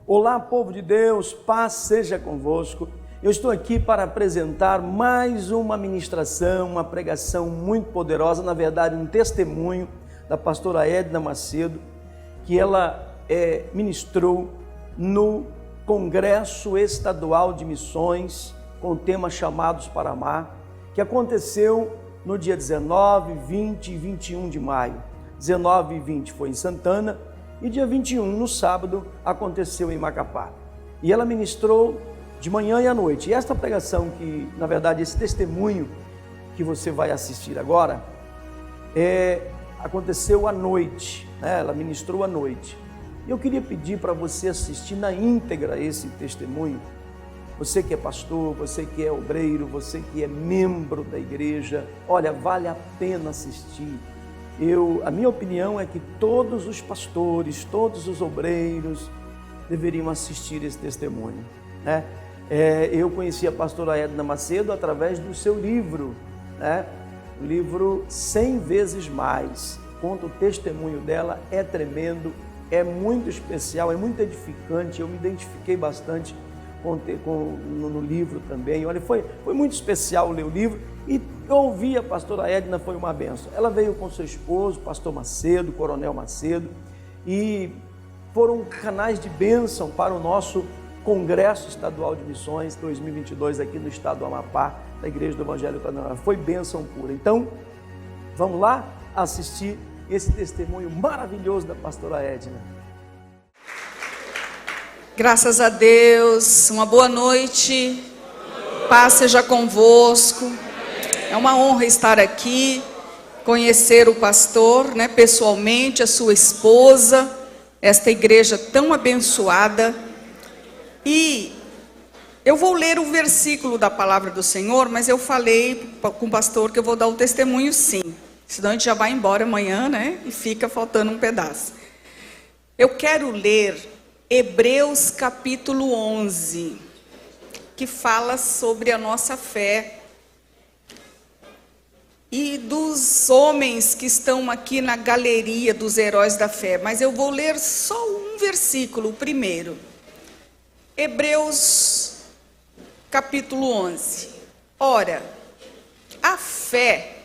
Olá, povo de Deus, paz seja convosco. Eu estou aqui para apresentar mais uma ministração, uma pregação muito poderosa, na verdade um testemunho da pastora Edna Macedo, que ela ministrou no Congresso Estadual de Missões, com o tema Chamados para Amar, que aconteceu no dia 19, 20 e 21 de maio. 19 e 20 foi em Santana e dia 21, no sábado, aconteceu em Macapá. E ela ministrou de manhã e à noite. E esta pregação que, na verdade, esse testemunho que você vai assistir agora, aconteceu à noite, né? Ela ministrou à noite. E eu queria pedir para você assistir na íntegra esse testemunho. Você que é pastor, você que é obreiro, você que é membro da igreja, olha, vale a pena assistir. A minha opinião é que todos os pastores, todos os obreiros deveriam assistir esse testemunho, né? Eu conheci a pastora Edna Macedo através do seu livro, né? O livro 100 vezes mais. Conta o testemunho dela, é tremendo, é muito especial, é muito edificante. Eu me identifiquei bastante no livro também. Olha, foi muito especial ler o livro. E ouvir a pastora Edna foi uma benção. Ela veio com seu esposo, pastor Macedo, coronel Macedo, e foram canais de bênção para o nosso Congresso Estadual de Missões 2022 aqui no estado do Amapá, da Igreja do Evangelho Panorama. Foi bênção pura. Então, vamos lá assistir esse testemunho maravilhoso da pastora Edna. Graças a Deus, uma boa noite, paz seja convosco. É uma honra estar aqui, conhecer o pastor, né, pessoalmente, a sua esposa, esta igreja tão abençoada. E eu vou ler o versículo da palavra do Senhor, mas eu falei com o pastor que eu vou dar o testemunho sim, senão a gente já vai embora amanhã, né, e fica faltando um pedaço. Eu quero ler Hebreus capítulo 11, que fala sobre a nossa fé, e dos homens que estão aqui na galeria dos heróis da fé, mas eu vou ler só um versículo, o primeiro. Hebreus capítulo 11. Ora, a fé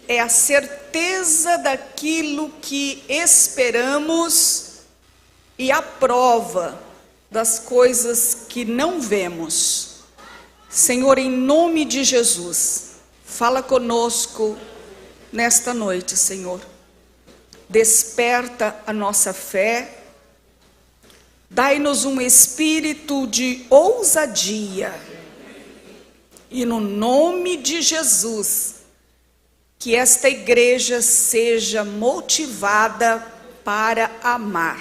é a certeza daquilo que esperamos e a prova das coisas que não vemos. Senhor, em nome de Jesus, fala conosco nesta noite, Senhor. Desperta a nossa fé. Dai-nos um espírito de ousadia. E no nome de Jesus, que esta igreja seja motivada para amar.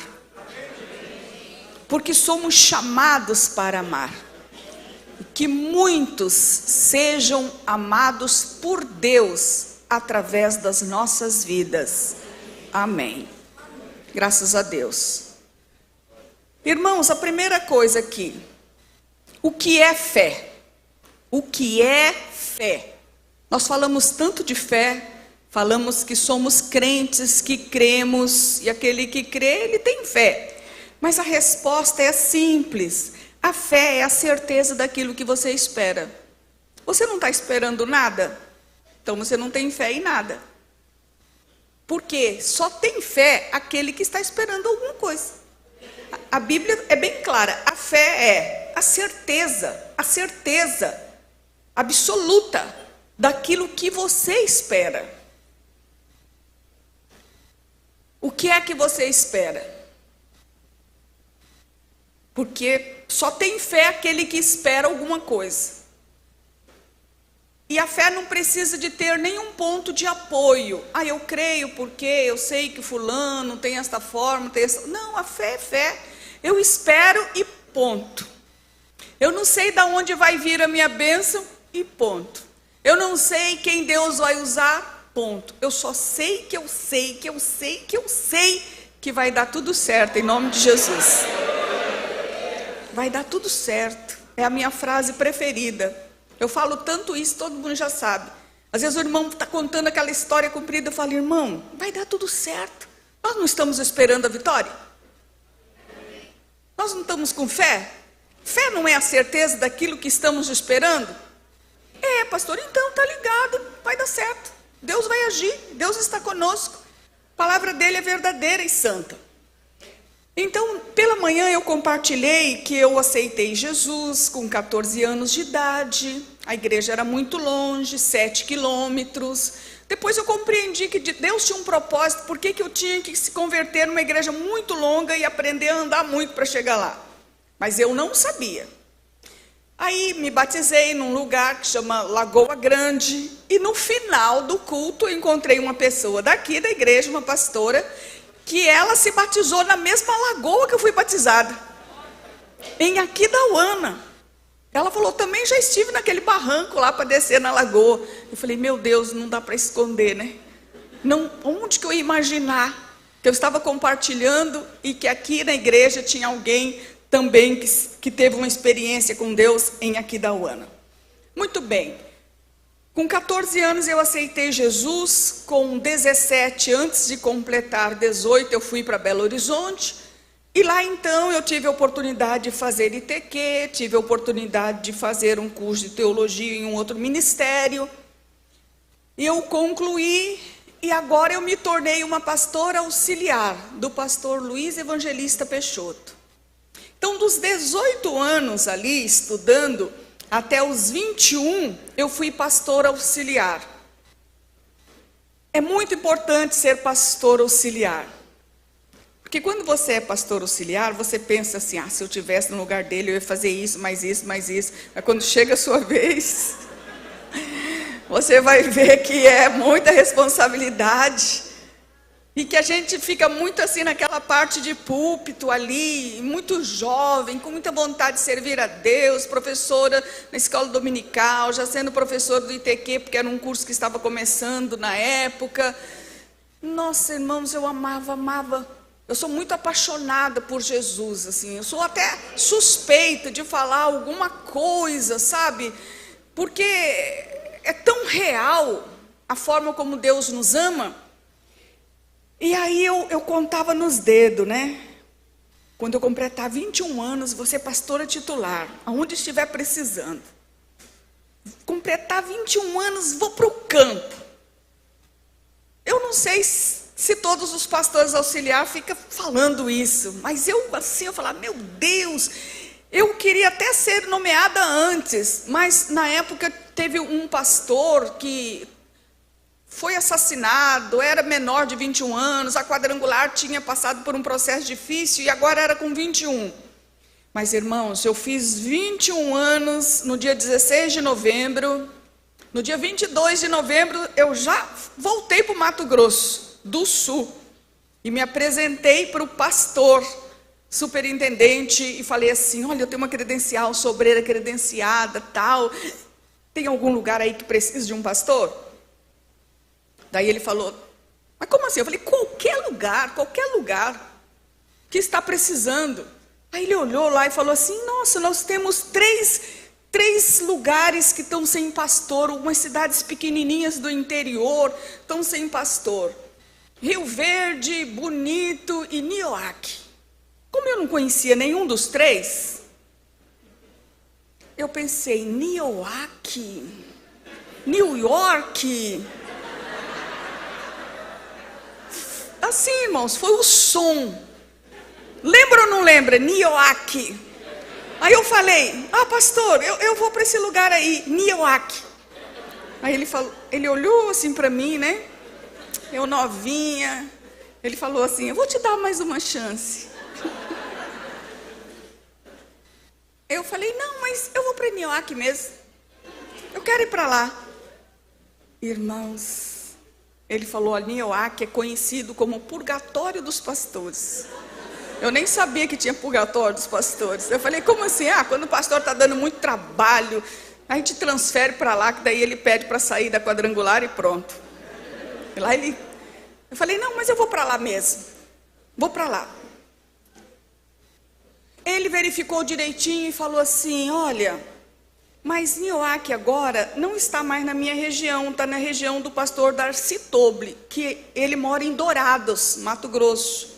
Porque somos chamados para amar. Que muitos sejam amados por Deus através das nossas vidas. Amém. Graças a Deus. Irmãos, a primeira coisa aqui. O que é fé? O que é fé? Nós falamos tanto de fé, falamos que somos crentes, que cremos, e aquele que crê, ele tem fé. Mas a resposta é simples. A fé é a certeza daquilo que você espera. Você não está esperando nada? Então você não tem fé em nada. Porque só tem fé aquele que está esperando alguma coisa. A Bíblia é bem clara. A fé é a certeza absoluta daquilo que você espera. O que é que você espera? Porque só tem fé aquele que espera alguma coisa. E a fé não precisa de ter nenhum ponto de apoio. Eu creio porque eu sei que fulano tem esta forma, tem essa... Não, a fé é fé. Eu espero e ponto. Eu não sei de onde vai vir a minha bênção e ponto. Eu não sei quem Deus vai usar, ponto. Eu só sei que eu sei que vai dar tudo certo em nome de Jesus. Vai dar tudo certo. É a minha frase preferida. Eu falo tanto isso, todo mundo já sabe. Às vezes o irmão está contando aquela história comprida, eu falo, irmão, vai dar tudo certo. Nós não estamos esperando a vitória? nós não estamos com fé? Fé não é a certeza daquilo que estamos esperando? É, pastor, então tá ligado, vai dar certo. Deus vai agir, Deus está conosco. A palavra dele é verdadeira e santa. Então, pela manhã eu compartilhei que eu aceitei Jesus com 14 anos de idade. A igreja era muito longe, 7 quilômetros. Depois eu compreendi que Deus tinha um propósito, por que eu tinha que se converter numa igreja muito longa e aprender a andar muito para chegar lá. Mas eu não sabia. Aí me batizei num lugar que chama Lagoa Grande, e no final do culto eu encontrei uma pessoa daqui da igreja, uma pastora, que ela se batizou na mesma lagoa que eu fui batizada, em Aquidauana. Ela falou, também já estive naquele barranco lá para descer na lagoa. Eu falei, meu Deus, não dá para esconder, né? Não, onde que eu ia imaginar que eu estava compartilhando e que aqui na igreja tinha alguém também que teve uma experiência com Deus em Aquidauana. Muito bem. Com 14 anos eu aceitei Jesus, com 17, antes de completar 18, eu fui para Belo Horizonte. E lá então eu tive a oportunidade de fazer ITQ, tive a oportunidade de fazer um curso de teologia em um outro ministério. Eu concluí e agora eu me tornei uma pastora auxiliar do pastor Luiz Evangelista Peixoto. Então, dos 18 anos ali estudando, até os 21, eu fui pastora auxiliar. É muito importante ser pastor auxiliar. Porque quando você é pastor auxiliar, você pensa assim, se eu estivesse no lugar dele, eu ia fazer isso, mais isso, mais isso. Mas quando chega a sua vez, você vai ver que é muita responsabilidade. E que a gente fica muito assim naquela parte de púlpito ali, muito jovem, com muita vontade de servir a Deus, professora na escola dominical, já sendo professora do ITQ, porque era um curso que estava começando na época. Nossa, irmãos, eu amava. Eu sou muito apaixonada por Jesus, assim. Eu sou até suspeita de falar alguma coisa, sabe? Porque é tão real a forma como Deus nos ama. E aí eu contava nos dedos, né? Quando eu completar 21 anos, vou ser pastora titular, aonde estiver precisando. Completar 21 anos, vou para o campo. Eu não sei se todos os pastores auxiliares ficam falando isso, mas eu falava, meu Deus, eu queria até ser nomeada antes, mas na época teve um pastor que foi assassinado, era menor de 21 anos, a quadrangular tinha passado por um processo difícil e agora era com 21. Mas, irmãos, eu fiz 21 anos no dia 16 de novembro, no dia 22 de novembro eu já voltei para o Mato Grosso do Sul e me apresentei para o pastor superintendente e falei assim, olha, eu tenho uma credencial, sou obreira credenciada, tal, tem algum lugar aí que precisa de um pastor? Daí ele falou, mas como assim? Eu falei, qualquer lugar que está precisando. Aí ele olhou lá e falou assim, nossa, nós temos três lugares que estão sem pastor, umas cidades pequenininhas do interior estão sem pastor. Rio Verde, Bonito e Nioaque. Como eu não conhecia nenhum dos três, eu pensei, Nioaque, New York. Assim, irmãos, foi o som. Lembra ou não lembra? Nioaque. Aí eu falei, pastor, eu vou para esse lugar aí, Nioaque. Aí ele falou, ele olhou assim para mim, né? Eu novinha. Ele falou assim, eu vou te dar mais uma chance. Eu falei, não, mas eu vou para Nioaque mesmo. Eu quero ir para lá. Irmãos, ele falou, Nioaque é conhecido como o purgatório dos pastores. Eu nem sabia que tinha purgatório dos pastores. Eu falei, como assim? Quando o pastor está dando muito trabalho, a gente transfere para lá, que daí ele pede para sair da quadrangular e pronto. E lá eu falei, não, mas eu vou para lá mesmo. Vou para lá. Ele verificou direitinho e falou assim, olha, mas Nioaque agora não está mais na minha região, está na região do pastor Darcy Toble, que ele mora em Dourados, Mato Grosso.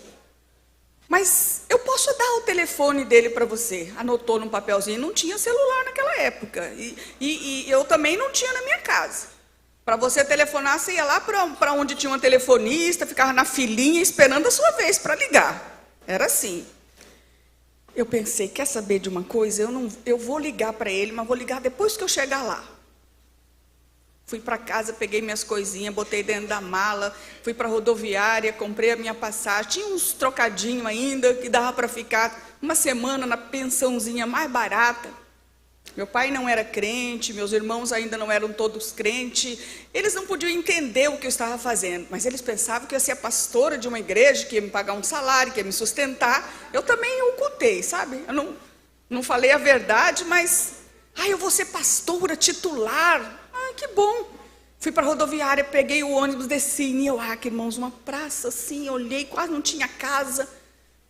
Mas eu posso dar o telefone dele para você. Anotou num papelzinho. Não tinha celular naquela época. E eu também não tinha na minha casa. Para você telefonar, você ia lá para onde tinha uma telefonista, ficava na filinha esperando a sua vez para ligar. Era assim. Eu pensei, quer saber de uma coisa? Eu vou ligar para ele, mas vou ligar depois que eu chegar lá. Fui para casa, peguei minhas coisinhas, botei dentro da mala, fui para a rodoviária, comprei a minha passagem, tinha uns trocadinhos ainda, que dava para ficar uma semana na pensãozinha mais barata. Meu pai não era crente, meus irmãos ainda não eram todos crentes, eles não podiam entender o que eu estava fazendo, mas eles pensavam que eu ia ser a pastora de uma igreja, que ia me pagar um salário, que ia me sustentar. Eu também ocultei, sabe? Eu não falei a verdade, mas, eu vou ser pastora titular. Que bom. Fui para a rodoviária, peguei o ônibus, desci em Nioaque, irmãos, uma praça assim, olhei, quase não tinha casa,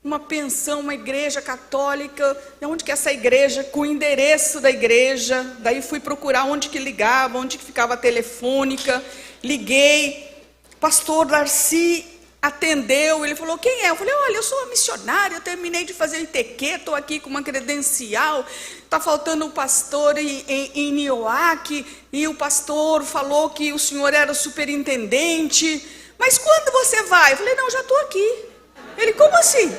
uma pensão, uma igreja católica. E onde que é essa igreja? Com o endereço da igreja. Daí fui procurar onde que ligava, onde que ficava a telefônica. Liguei, pastor Darcy atendeu, ele falou, quem é? Eu falei, olha, eu sou uma missionária, eu terminei de fazer o ITQ, estou aqui com uma credencial, está faltando um pastor em Nioaque, e o pastor falou que o senhor era o superintendente, mas quando você vai? Eu falei, não, já estou aqui. Ele, como assim?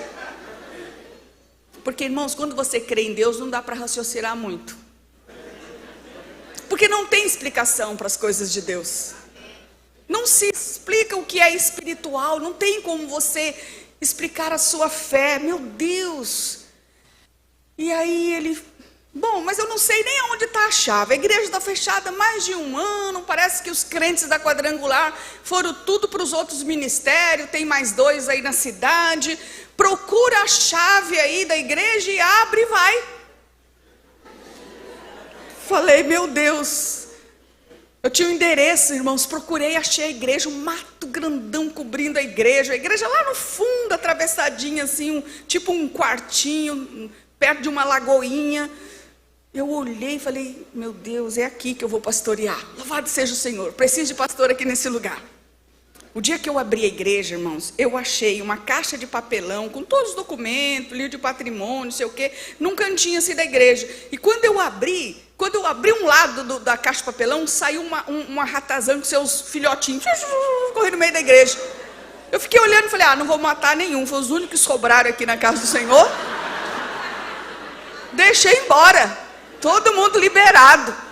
Porque, irmãos, quando você crê em Deus, não dá para raciocinar muito, porque não tem explicação para as coisas de Deus. Não se explica o que é espiritual, não tem como você explicar a sua fé, meu Deus. E aí ele, bom, mas eu não sei nem onde está a chave, a igreja está fechada há mais de um ano, parece que os crentes da quadrangular foram tudo para os outros ministérios, tem mais 2 aí na cidade, procura a chave aí da igreja e abre e vai. Falei, meu Deus. Eu tinha um endereço, irmãos, procurei, achei a igreja, um mato grandão cobrindo a igreja lá no fundo, atravessadinha assim, tipo um quartinho, perto de uma lagoinha. Eu olhei e falei, meu Deus, é aqui que eu vou pastorear, louvado seja o Senhor, preciso de pastor aqui nesse lugar. O dia que eu abri a igreja, irmãos, eu achei uma caixa de papelão, com todos os documentos, livro de patrimônio, não sei o quê, num cantinho assim da igreja, e quando eu abri um lado da caixa de papelão, saiu uma ratazana com seus filhotinhos, correndo no meio da igreja. Eu fiquei olhando e falei, não vou matar nenhum, foi os únicos que sobraram aqui na casa do Senhor. Deixei embora, todo mundo liberado.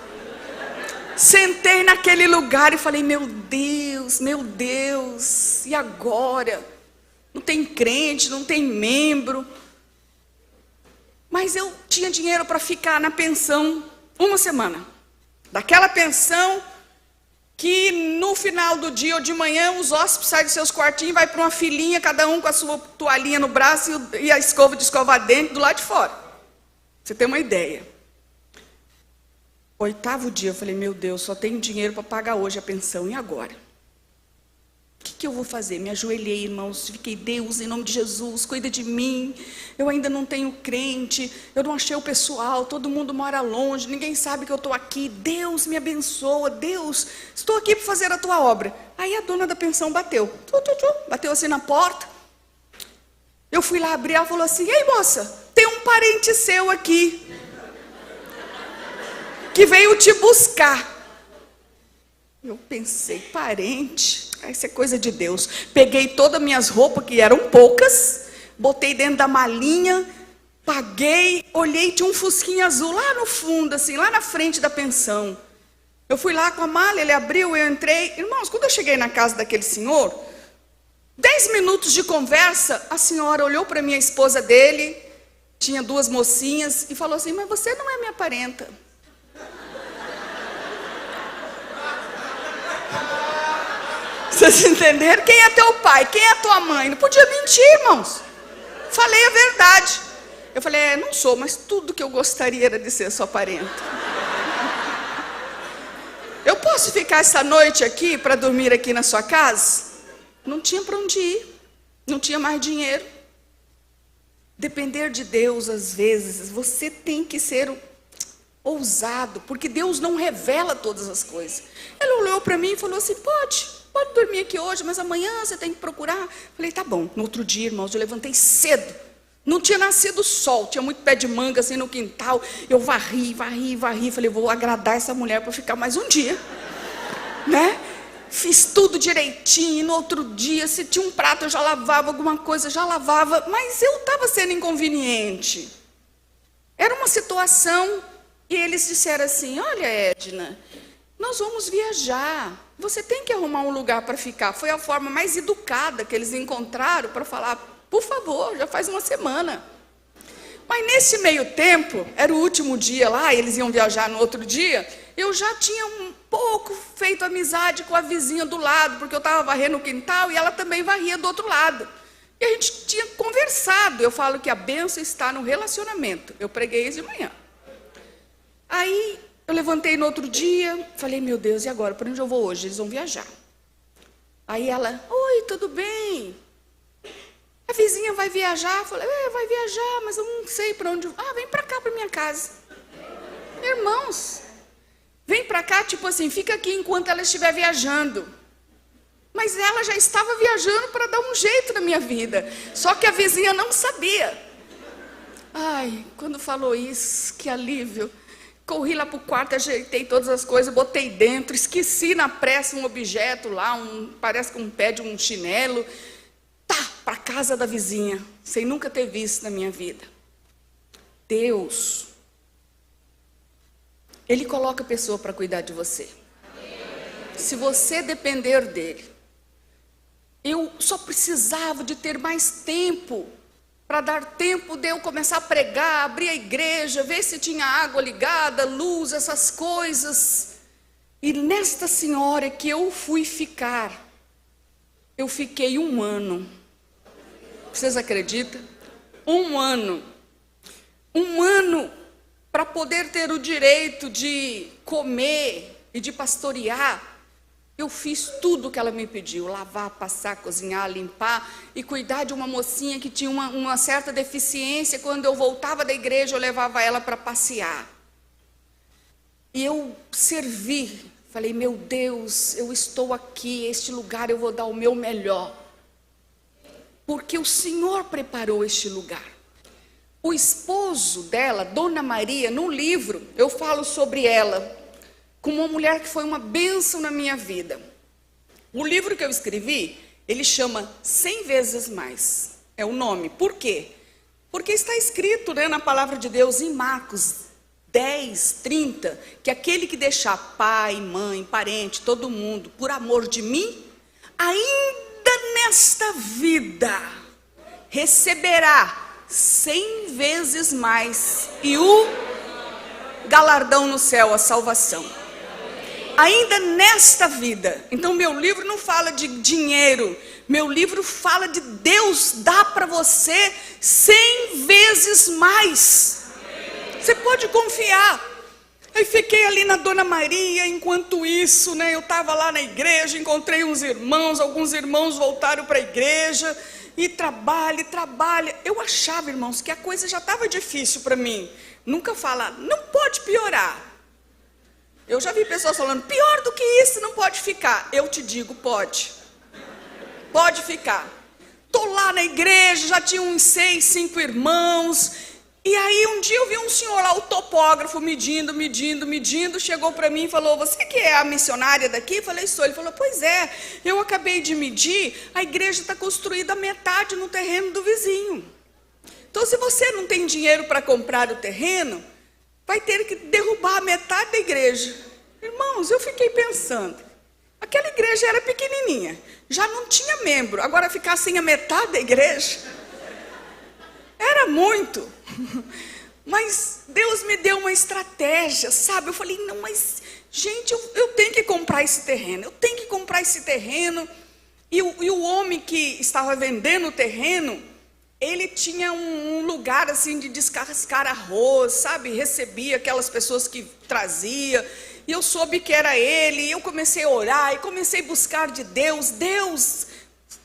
Sentei naquele lugar e falei, meu Deus, e agora? Não tem crente, não tem membro. Mas eu tinha dinheiro para ficar na pensão uma semana. Daquela pensão que no final do dia ou de manhã os hóspedes saem dos seus quartinhos e vai para uma filinha, cada um com a sua toalhinha no braço e a escova de escovar dente do lado de fora. Você tem uma ideia. 8º dia eu falei, meu Deus, só tenho dinheiro para pagar hoje a pensão, e agora? O que eu vou fazer? Me ajoelhei, irmãos, fiquei, Deus, em nome de Jesus, cuida de mim, eu ainda não tenho crente, eu não achei o pessoal, todo mundo mora longe, ninguém sabe que eu estou aqui, Deus me abençoa, Deus, estou aqui para fazer a tua obra. Aí a dona da pensão bateu, bateu assim na porta, eu fui lá abrir, ela falou assim, ei moça, tem um parente seu aqui, que veio te buscar. Eu pensei, parente, isso é coisa de Deus. Peguei todas as minhas roupas, que eram poucas, botei dentro da malinha, paguei, olhei, tinha um fusquinha azul lá no fundo, assim, lá na frente da pensão. Eu fui lá com a mala, ele abriu, eu entrei. Irmãos, quando eu cheguei na casa daquele senhor, 10 minutos de conversa, a senhora olhou para mim, a esposa dele, tinha 2 mocinhas, e falou assim, mas você não é minha parenta. Vocês entenderam? Quem é teu pai? Quem é tua mãe? Não podia mentir, irmãos. Falei a verdade. Eu falei, não sou, mas tudo que eu gostaria era de ser sua parenta. Eu posso ficar essa noite aqui para dormir aqui na sua casa? Não tinha para onde ir. Não tinha mais dinheiro. Depender de Deus, às vezes, você tem que ser ousado, porque Deus não revela todas as coisas. Ele olhou para mim e falou assim, pode dormir aqui hoje, mas amanhã você tem que procurar. Falei, tá bom. No outro dia, irmãos, eu levantei cedo. Não tinha nascido sol, tinha muito pé de manga assim no quintal. Eu varri. Falei, vou agradar essa mulher para ficar mais um dia, né? Fiz tudo direitinho. E no outro dia, se tinha um prato, eu já lavava alguma coisa, já lavava. Mas eu estava sendo inconveniente. Era uma situação, e eles disseram assim, olha, Edna, nós vamos viajar. Você tem que arrumar um lugar para ficar. Foi a forma mais educada que eles encontraram para falar, por favor, já faz uma semana. Mas nesse meio tempo, era o último dia lá, eles iam viajar no outro dia, eu já tinha um pouco feito amizade com a vizinha do lado, porque eu estava varrendo o quintal e ela também varria do outro lado. E a gente tinha conversado. Eu falo que a bênção está no relacionamento. Eu preguei isso de manhã. Aí eu levantei no outro dia, falei, meu Deus, e agora? Para onde eu vou hoje? Eles vão viajar. Aí ela, oi, tudo bem? A vizinha vai viajar? Eu falei, vai viajar, mas eu não sei para onde. Ah, vem para cá, para minha casa. Irmãos, vem para cá, tipo assim, fica aqui enquanto ela estiver viajando. Mas ela já estava viajando para dar um jeito na minha vida. Só que a vizinha não sabia. Ai, quando falou isso, que alívio. Corri lá para o quarto, ajeitei todas as coisas, botei dentro, esqueci na pressa um objeto lá, parece que um pé de um chinelo. Para a casa da vizinha, sem nunca ter visto na minha vida. Deus, Ele coloca a pessoa para cuidar de você. Se você depender dEle. Eu só precisava de ter mais tempo, para dar tempo de eu começar a pregar, abrir a igreja, ver se tinha água ligada, luz, essas coisas. E nesta senhora que eu fui ficar, eu fiquei 1 ano. Vocês acreditam? 1 ano. 1 ano para poder ter o direito de comer e de pastorear. Eu fiz tudo o que ela me pediu, lavar, passar, cozinhar, limpar e cuidar de uma mocinha que tinha uma certa deficiência. Quando eu voltava da igreja, eu levava ela para passear. E eu servi, falei, meu Deus, eu estou aqui, este lugar eu vou dar o meu melhor. Porque o Senhor preparou este lugar. O esposo dela, Dona Maria, no livro, eu falo sobre ela, como uma mulher que foi uma bênção na minha vida. O livro que eu escrevi, ele chama 100 vezes mais. É o nome. Por quê? Porque está escrito, né, na palavra de Deus, em Marcos 10, 30, que aquele que deixar pai, mãe, parente, todo mundo, por amor de mim, ainda nesta vida, receberá 100 vezes mais, e o galardão no céu, a salvação. Ainda nesta vida. Então meu livro não fala de dinheiro, meu livro fala de Deus dá para você 100 vezes mais. Você pode confiar. Aí fiquei ali na Dona Maria, enquanto isso, né, eu estava lá na igreja, encontrei uns irmãos, alguns irmãos voltaram para a igreja, e trabalha. Eu achava, irmãos, que a coisa já estava difícil para mim. Nunca fala, não pode piorar. Eu já vi pessoas falando, pior do que isso não pode ficar. Eu te digo, pode. Pode ficar. Estou lá na igreja, já tinha uns 6, 5 irmãos. E aí um dia eu vi um senhor lá, o topógrafo, medindo, chegou para mim e falou, você que é a missionária daqui? Eu falei, sou. Ele falou, pois é, eu acabei de medir, a igreja está construída metade no terreno do vizinho. Então se você não tem dinheiro para comprar o terreno, vai ter que derrubar a metade da igreja. Irmãos, eu fiquei pensando, aquela igreja era pequenininha, já não tinha membro, agora ficar sem a metade da igreja, era muito. Mas Deus me deu uma estratégia, sabe? Eu falei, não, mas gente, eu tenho que comprar esse terreno, E o homem que estava vendendo o terreno, ele tinha um lugar assim de descascar arroz, sabe? Recebia aquelas pessoas que trazia, e eu soube que era ele, e eu comecei a orar, e comecei a buscar de Deus, Deus,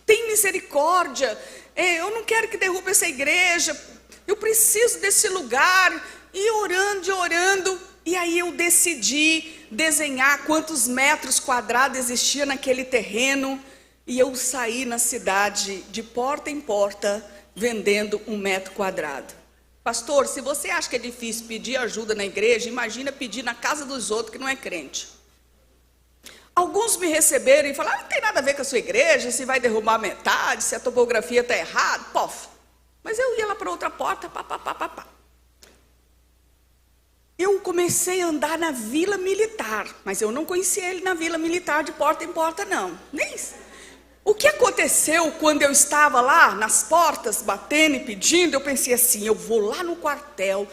tem misericórdia, eu não quero que derrube essa igreja, eu preciso desse lugar, e orando, e aí eu decidi desenhar quantos metros quadrados existia naquele terreno, e eu saí na cidade, de porta em porta, vendendo 1 metro quadrado. Pastor, se você acha que é difícil pedir ajuda na igreja, imagina pedir na casa dos outros que não é crente. Alguns me receberam e falaram, não tem nada a ver com a sua igreja, se vai derrubar metade, se a topografia está errada, pof. Mas eu ia lá para outra porta, pá. Eu comecei a andar na Vila Militar, mas eu não conhecia ele na Vila Militar de porta em porta, não. Nem isso. O que aconteceu quando eu estava lá nas portas, batendo e pedindo, eu pensei assim, eu vou lá no quartel,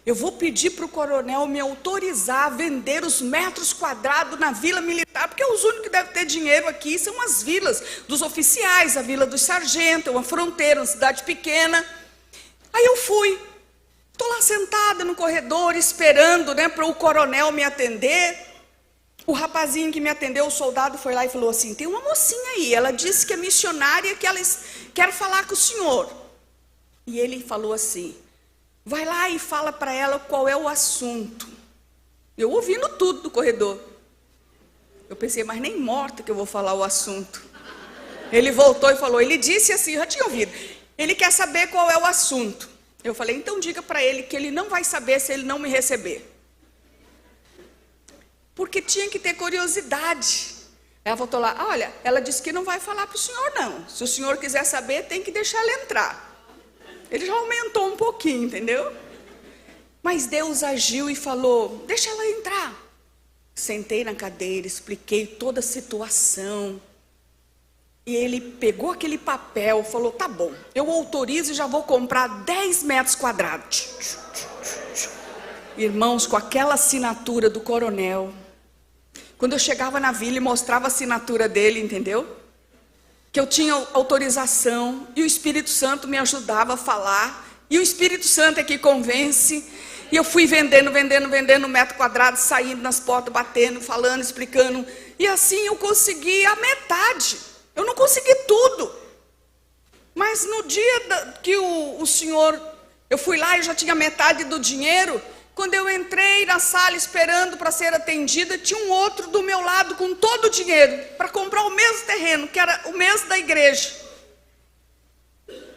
eu vou pedir para o coronel me autorizar a vender os metros quadrados na Vila Militar, porque os únicos que devem ter dinheiro aqui são as vilas dos oficiais, a Vila dos Sargentos, uma fronteira, uma cidade pequena. Aí eu fui, estou lá sentada no corredor, esperando, né, para o coronel me atender. O rapazinho que me atendeu, o soldado, foi lá e falou assim, tem uma mocinha aí, ela disse que é missionária, que ela quer falar com o senhor. E ele falou assim, vai lá e fala para ela qual é o assunto. Eu ouvindo tudo do corredor. Eu pensei, mas nem morta que eu vou falar o assunto. Ele voltou e falou, ele disse assim, eu já tinha ouvido, ele quer saber qual é o assunto. Eu falei, então diga para ele que ele não vai saber se ele não me receber. Porque tinha que ter curiosidade. Ela voltou lá, olha, ela disse que não vai falar para o senhor não. Se o senhor quiser saber, tem que deixar ela entrar. Ele já aumentou um pouquinho, entendeu? Mas Deus agiu e falou, deixa ela entrar. Sentei na cadeira, expliquei toda a situação. E ele pegou aquele papel, falou, tá bom, eu autorizo e já vou comprar 10 metros quadrados. Irmãos, com aquela assinatura do coronel, quando eu chegava na vila e mostrava a assinatura dele, entendeu? Que eu tinha autorização e o Espírito Santo me ajudava a falar, e o Espírito Santo é que convence. E eu fui vendendo 1 metro quadrado, saindo nas portas, batendo, falando, explicando, e assim eu consegui a metade. Eu não consegui tudo, mas no dia que o senhor, eu fui lá e já tinha metade do dinheiro. Quando eu entrei na sala esperando para ser atendida, tinha um outro do meu lado com todo o dinheiro para comprar o mesmo terreno, que era o mesmo da igreja.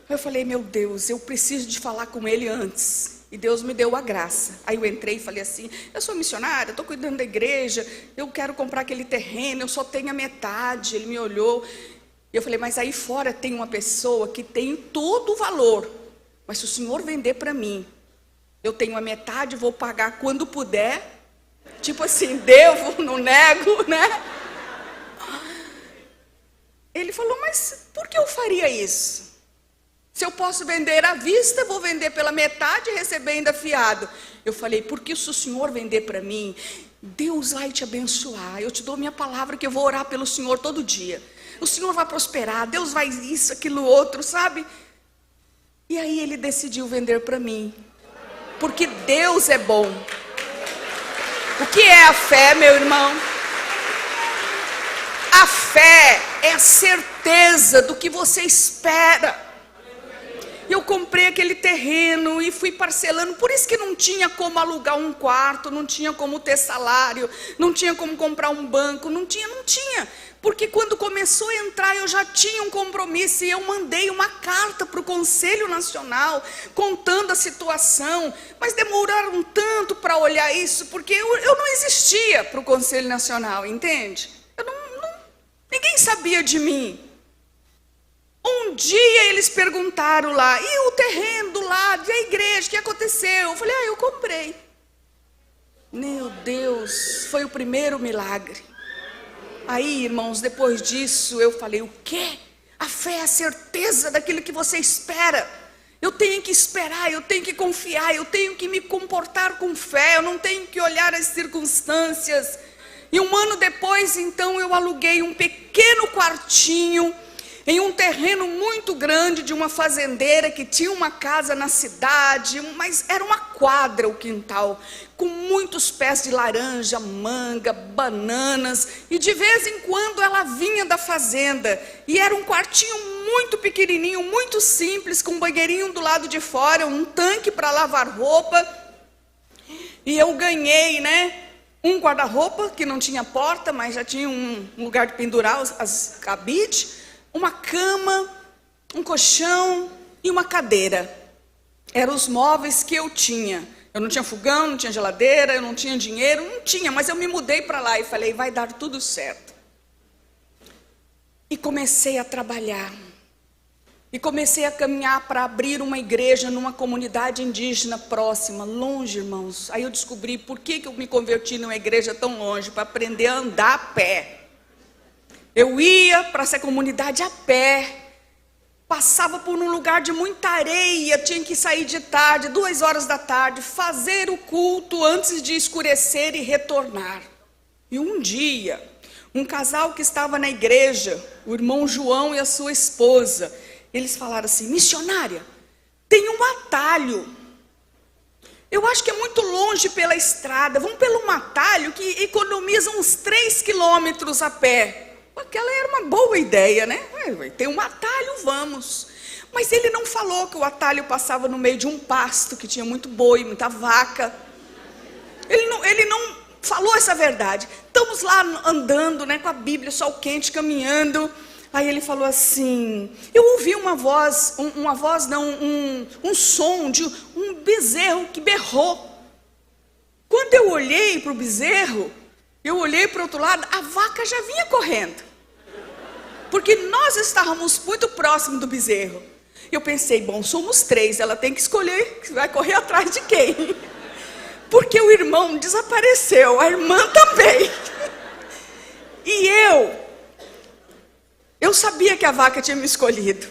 Eu falei, meu Deus, eu preciso de falar com ele antes. E Deus me deu a graça. Aí eu entrei e falei assim, eu sou missionária, estou cuidando da igreja, eu quero comprar aquele terreno, eu só tenho a metade. Ele me olhou e eu falei, mas aí fora tem uma pessoa que tem todo o valor, mas se o senhor vender para mim, eu tenho a metade, vou pagar quando puder, tipo assim, devo, não nego, né? Ele falou, mas por que eu faria isso? Se eu posso vender à vista, vou vender pela metade e receber ainda fiado. Eu falei, porque se o senhor vender para mim, Deus vai te abençoar. Eu te dou minha palavra que eu vou orar pelo senhor todo dia. O senhor vai prosperar, Deus vai isso, aquilo, outro, sabe? E aí ele decidiu vender para mim. Porque Deus é bom. O que é a fé, meu irmão? A fé é a certeza do que você espera. Eu comprei aquele terreno e fui parcelando, por isso que não tinha como alugar um quarto, não tinha como ter salário, não tinha como comprar um banco, não tinha. Porque quando começou a entrar eu já tinha um compromisso e eu mandei uma carta para o Conselho Nacional contando a situação, mas demoraram tanto para olhar isso, porque eu não existia para o Conselho Nacional, entende? Ninguém sabia de mim. Um dia eles perguntaram lá, e o terreno do lado, e a igreja, o que aconteceu? Eu falei, eu comprei. Meu Deus, foi o primeiro milagre. Aí, irmãos, depois disso, eu falei, o quê? A fé é a certeza daquilo que você espera. Eu tenho que esperar, eu tenho que confiar, eu tenho que me comportar com fé, eu não tenho que olhar as circunstâncias. E 1 ano depois, então, eu aluguei um pequeno quartinho em um terreno muito grande de uma fazendeira que tinha uma casa na cidade, mas era uma quadra o quintal, com muitos pés de laranja, manga, bananas, e de vez em quando ela vinha da fazenda, e era um quartinho muito pequenininho, muito simples, com um banheirinho do lado de fora, um tanque para lavar roupa, e eu ganhei, né? um guarda-roupa que não tinha porta, mas já tinha um lugar de pendurar as cabides, uma cama, um colchão e uma cadeira. Eram os móveis que eu tinha. Eu não tinha fogão, não tinha geladeira, eu não tinha dinheiro, não tinha, mas eu me mudei para lá e falei, vai dar tudo certo. E comecei a trabalhar. E comecei a caminhar para abrir uma igreja numa comunidade indígena próxima, longe, irmãos. Aí eu descobri por que eu me converti numa igreja tão longe, para aprender a andar a pé. Eu ia para essa comunidade a pé, passava por um lugar de muita areia, tinha que sair de tarde, 2 horas da tarde, fazer o culto antes de escurecer e retornar. E um dia, um casal que estava na igreja, o irmão João e a sua esposa, eles falaram assim, missionária, tem um atalho. Eu acho que é muito longe pela estrada, vamos pelo atalho que economiza uns 3 quilômetros a pé. Aquela era uma boa ideia, né? Tem um atalho, vamos. Mas ele não falou que o atalho passava no meio de um pasto, que tinha muito boi, muita vaca. Ele não falou essa verdade. Estamos lá andando, né, com a Bíblia, sol quente, caminhando. Aí ele falou assim, eu ouvi um som de um bezerro que berrou. Quando eu olhei para o bezerro, eu olhei para o outro lado, a vaca já vinha correndo. Porque nós estávamos muito próximos do bezerro. Eu pensei, bom, somos 3, ela tem que escolher, vai correr atrás de quem? Porque o irmão desapareceu, a irmã também. E eu sabia que a vaca tinha me escolhido.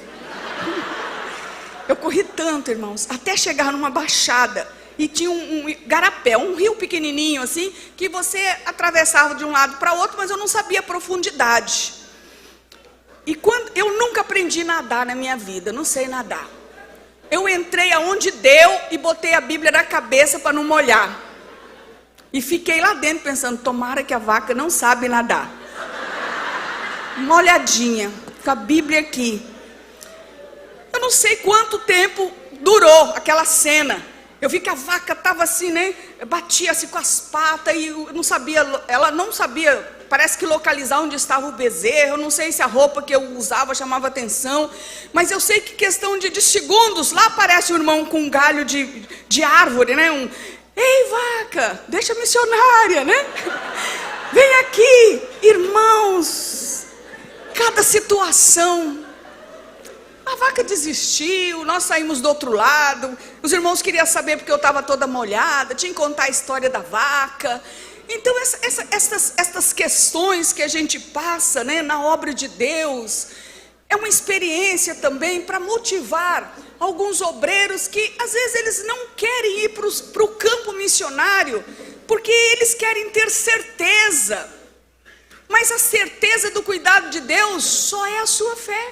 Eu corri tanto, irmãos, até chegar numa baixada. E tinha um garapé, um rio pequenininho assim, que você atravessava de um lado para o outro, mas eu não sabia a profundidade. E eu nunca aprendi a nadar na minha vida, não sei nadar. Eu entrei aonde deu e botei a Bíblia na cabeça para não molhar. E fiquei lá dentro pensando, tomara que a vaca não sabe nadar. Uma olhadinha, com a Bíblia aqui. Eu não sei quanto tempo durou aquela cena. Eu vi que a vaca estava assim, né? Batia assim com as patas e eu não sabia, ela não sabia, parece que localizar onde estava o bezerro. Eu não sei se a roupa que eu usava chamava atenção, mas eu sei que questão de segundos, lá aparece um irmão com um galho de árvore, né? Ei, vaca, deixa a missionária, né? Vem aqui, irmãos. Cada situação. A vaca desistiu, nós saímos do outro lado, os irmãos queriam saber porque eu estava toda molhada, tinha que contar a história da vaca. Então essas questões que a gente passa, né, na obra de Deus, é uma experiência também para motivar alguns obreiros que às vezes eles não querem ir para o campo missionário, porque eles querem ter certeza, mas a certeza do cuidado de Deus só é a sua fé.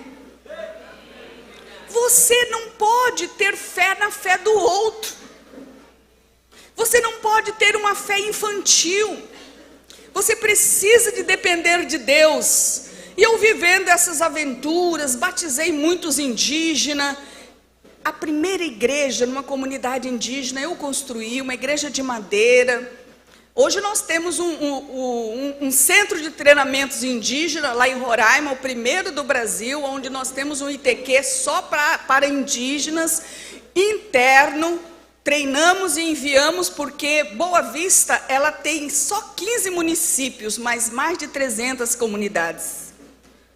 Você não pode ter fé na fé do outro. Você não pode ter uma fé infantil. Você precisa de depender de Deus. E eu vivendo essas aventuras, batizei muitos indígenas. A primeira igreja numa comunidade indígena eu construí, uma igreja de madeira. Hoje nós temos um centro de treinamentos indígenas lá em Roraima, o primeiro do Brasil, onde nós temos um ITQ só para indígenas, interno, treinamos e enviamos, porque Boa Vista, ela tem só 15 municípios, mas mais de 300 comunidades.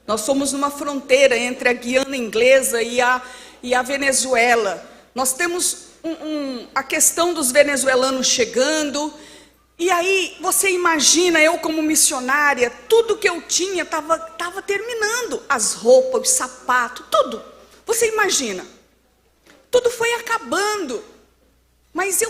Nós somos numa fronteira entre a Guiana Inglesa e a Venezuela. Nós temos a questão dos venezuelanos chegando. E aí, você imagina, eu como missionária, tudo que eu tinha estava terminando. As roupas, os sapatos, tudo. Você imagina. Tudo foi acabando. Mas eu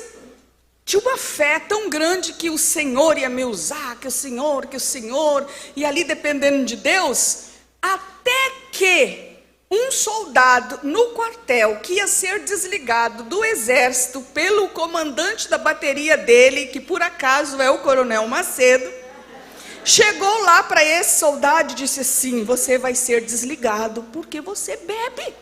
tinha uma fé tão grande que o Senhor ia me usar, que o Senhor. E ali dependendo de Deus, até que um soldado no quartel que ia ser desligado do exército pelo comandante da bateria dele, que por acaso é o Coronel Macedo, chegou lá para esse soldado e disse assim, você vai ser desligado porque você bebe.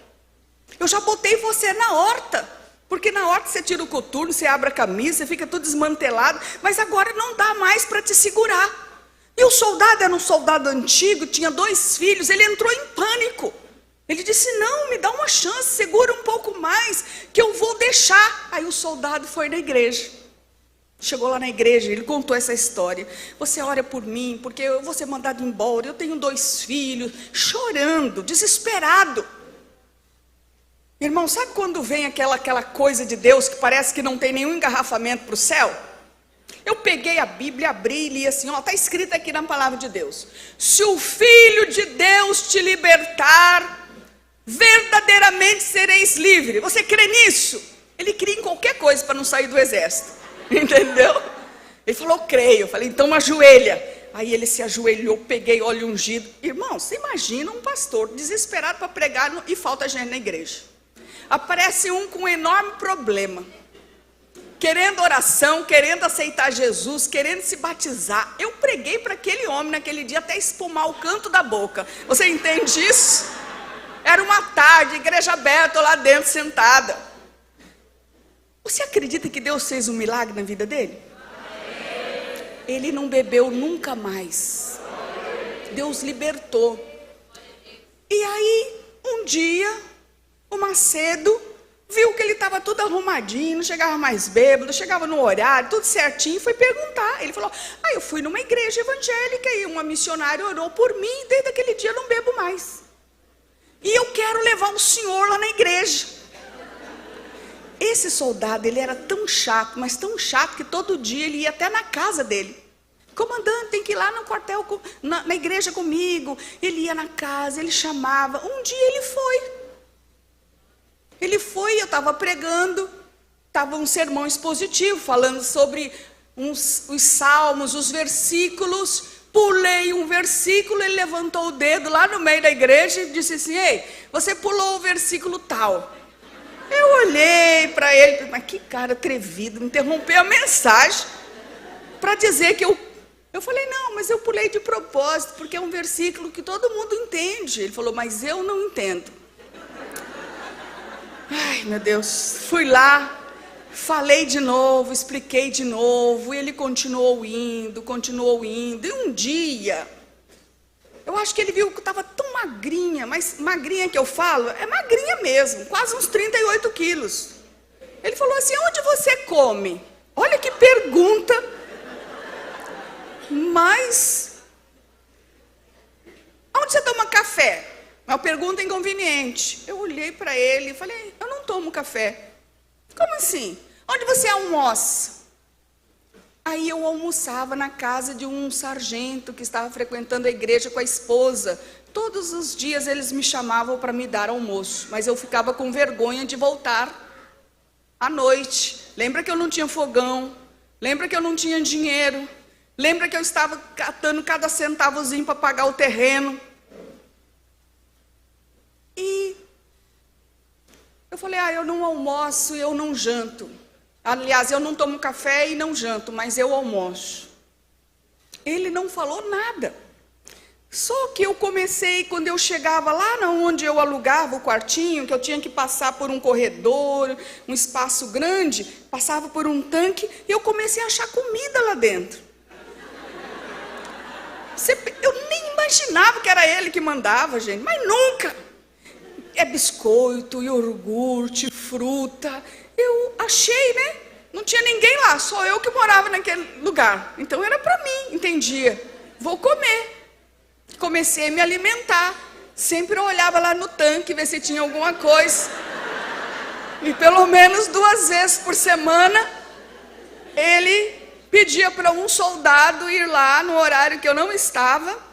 Eu já botei você na horta. Porque na hora que você tira o coturno, você abre a camisa, você fica tudo desmantelado, mas agora não dá mais para te segurar. E o soldado era um soldado antigo, tinha 2 filhos, ele entrou em pânico. Ele disse, não, me dá uma chance, segura um pouco mais, que eu vou deixar. Aí o soldado foi na igreja. Chegou lá na igreja, ele contou essa história. Você ora por mim, porque eu vou ser mandado embora, eu tenho 2 filhos, chorando, desesperado. Irmão, sabe quando vem aquela coisa de Deus que parece que não tem nenhum engarrafamento para o céu? Eu peguei a Bíblia, abri e li assim, está escrito aqui na palavra de Deus. Se o Filho de Deus te libertar, verdadeiramente sereis livres. Você crê nisso? Ele cria em qualquer coisa para não sair do exército. Entendeu? Ele falou, creio. Eu falei, então ajoelha. Aí ele se ajoelhou, peguei óleo ungido. Irmão, você imagina um pastor desesperado para pregar e falta gente na igreja. Aparece um com um enorme problema, querendo oração, querendo aceitar Jesus, querendo se batizar. Eu preguei para aquele homem naquele dia até espumar o canto da boca. Você entende isso? Era uma tarde, igreja aberta, lá dentro sentada. Você acredita que Deus fez um milagre na vida dele? Ele não bebeu nunca mais. Deus libertou. E aí, um dia, o Macedo viu que ele estava tudo arrumadinho, não chegava mais bêbado, chegava no horário, tudo certinho, foi perguntar. Ele falou, eu fui numa igreja evangélica e uma missionária orou por mim, e desde aquele dia eu não bebo mais. E eu quero levar o senhor lá na igreja. Esse soldado, ele era tão chato, mas tão chato, que todo dia ele ia até na casa dele. Comandante, tem que ir lá no quartel, na igreja comigo. Ele ia na casa, ele chamava. Um dia ele foi. Eu estava pregando, estava um sermão expositivo, falando sobre os salmos, os versículos. Pulei um versículo, ele levantou o dedo lá no meio da igreja e disse assim, ei, você pulou o versículo tal. Eu olhei para ele, mas que cara atrevido, interrompeu a mensagem para dizer que eu falei, não, mas eu pulei de propósito, porque é um versículo que todo mundo entende. Ele falou, mas eu não entendo. Ai, meu Deus, fui lá, falei de novo, expliquei de novo, e ele continuou indo, e um dia, eu acho que ele viu que eu estava tão magrinha, mas magrinha que eu falo, é magrinha mesmo, quase uns 38 quilos. Ele falou assim, onde você come? Olha que pergunta, mas, onde você toma café? Uma pergunta inconveniente. Eu olhei para ele e falei, eu não tomo café. Como assim? Onde você almoça? Aí eu almoçava na casa de um sargento que estava frequentando a igreja com a esposa. Todos os dias eles me chamavam para me dar almoço, mas eu ficava com vergonha de voltar à noite. Lembra que eu não tinha fogão? Lembra que eu não tinha dinheiro? Lembra que eu estava catando cada centavozinho para pagar o terreno? E eu falei, eu não almoço, eu não janto. Aliás, eu não tomo café e não janto, mas eu almoço. Ele não falou nada. Só que eu comecei, quando eu chegava lá onde eu alugava o quartinho, que eu tinha que passar por um corredor, um espaço grande, passava por um tanque, e eu comecei a achar comida lá dentro. Eu nem imaginava que era ele que mandava, gente, mas nunca. É biscoito, iogurte, fruta. Eu achei, né? Não tinha ninguém lá, só eu que morava naquele lugar. Então era para mim, entendia. Vou comer. Comecei a me alimentar. Sempre eu olhava lá no tanque, ver se tinha alguma coisa. E pelo menos 2 vezes por semana, ele pedia para um soldado ir lá no horário que eu não estava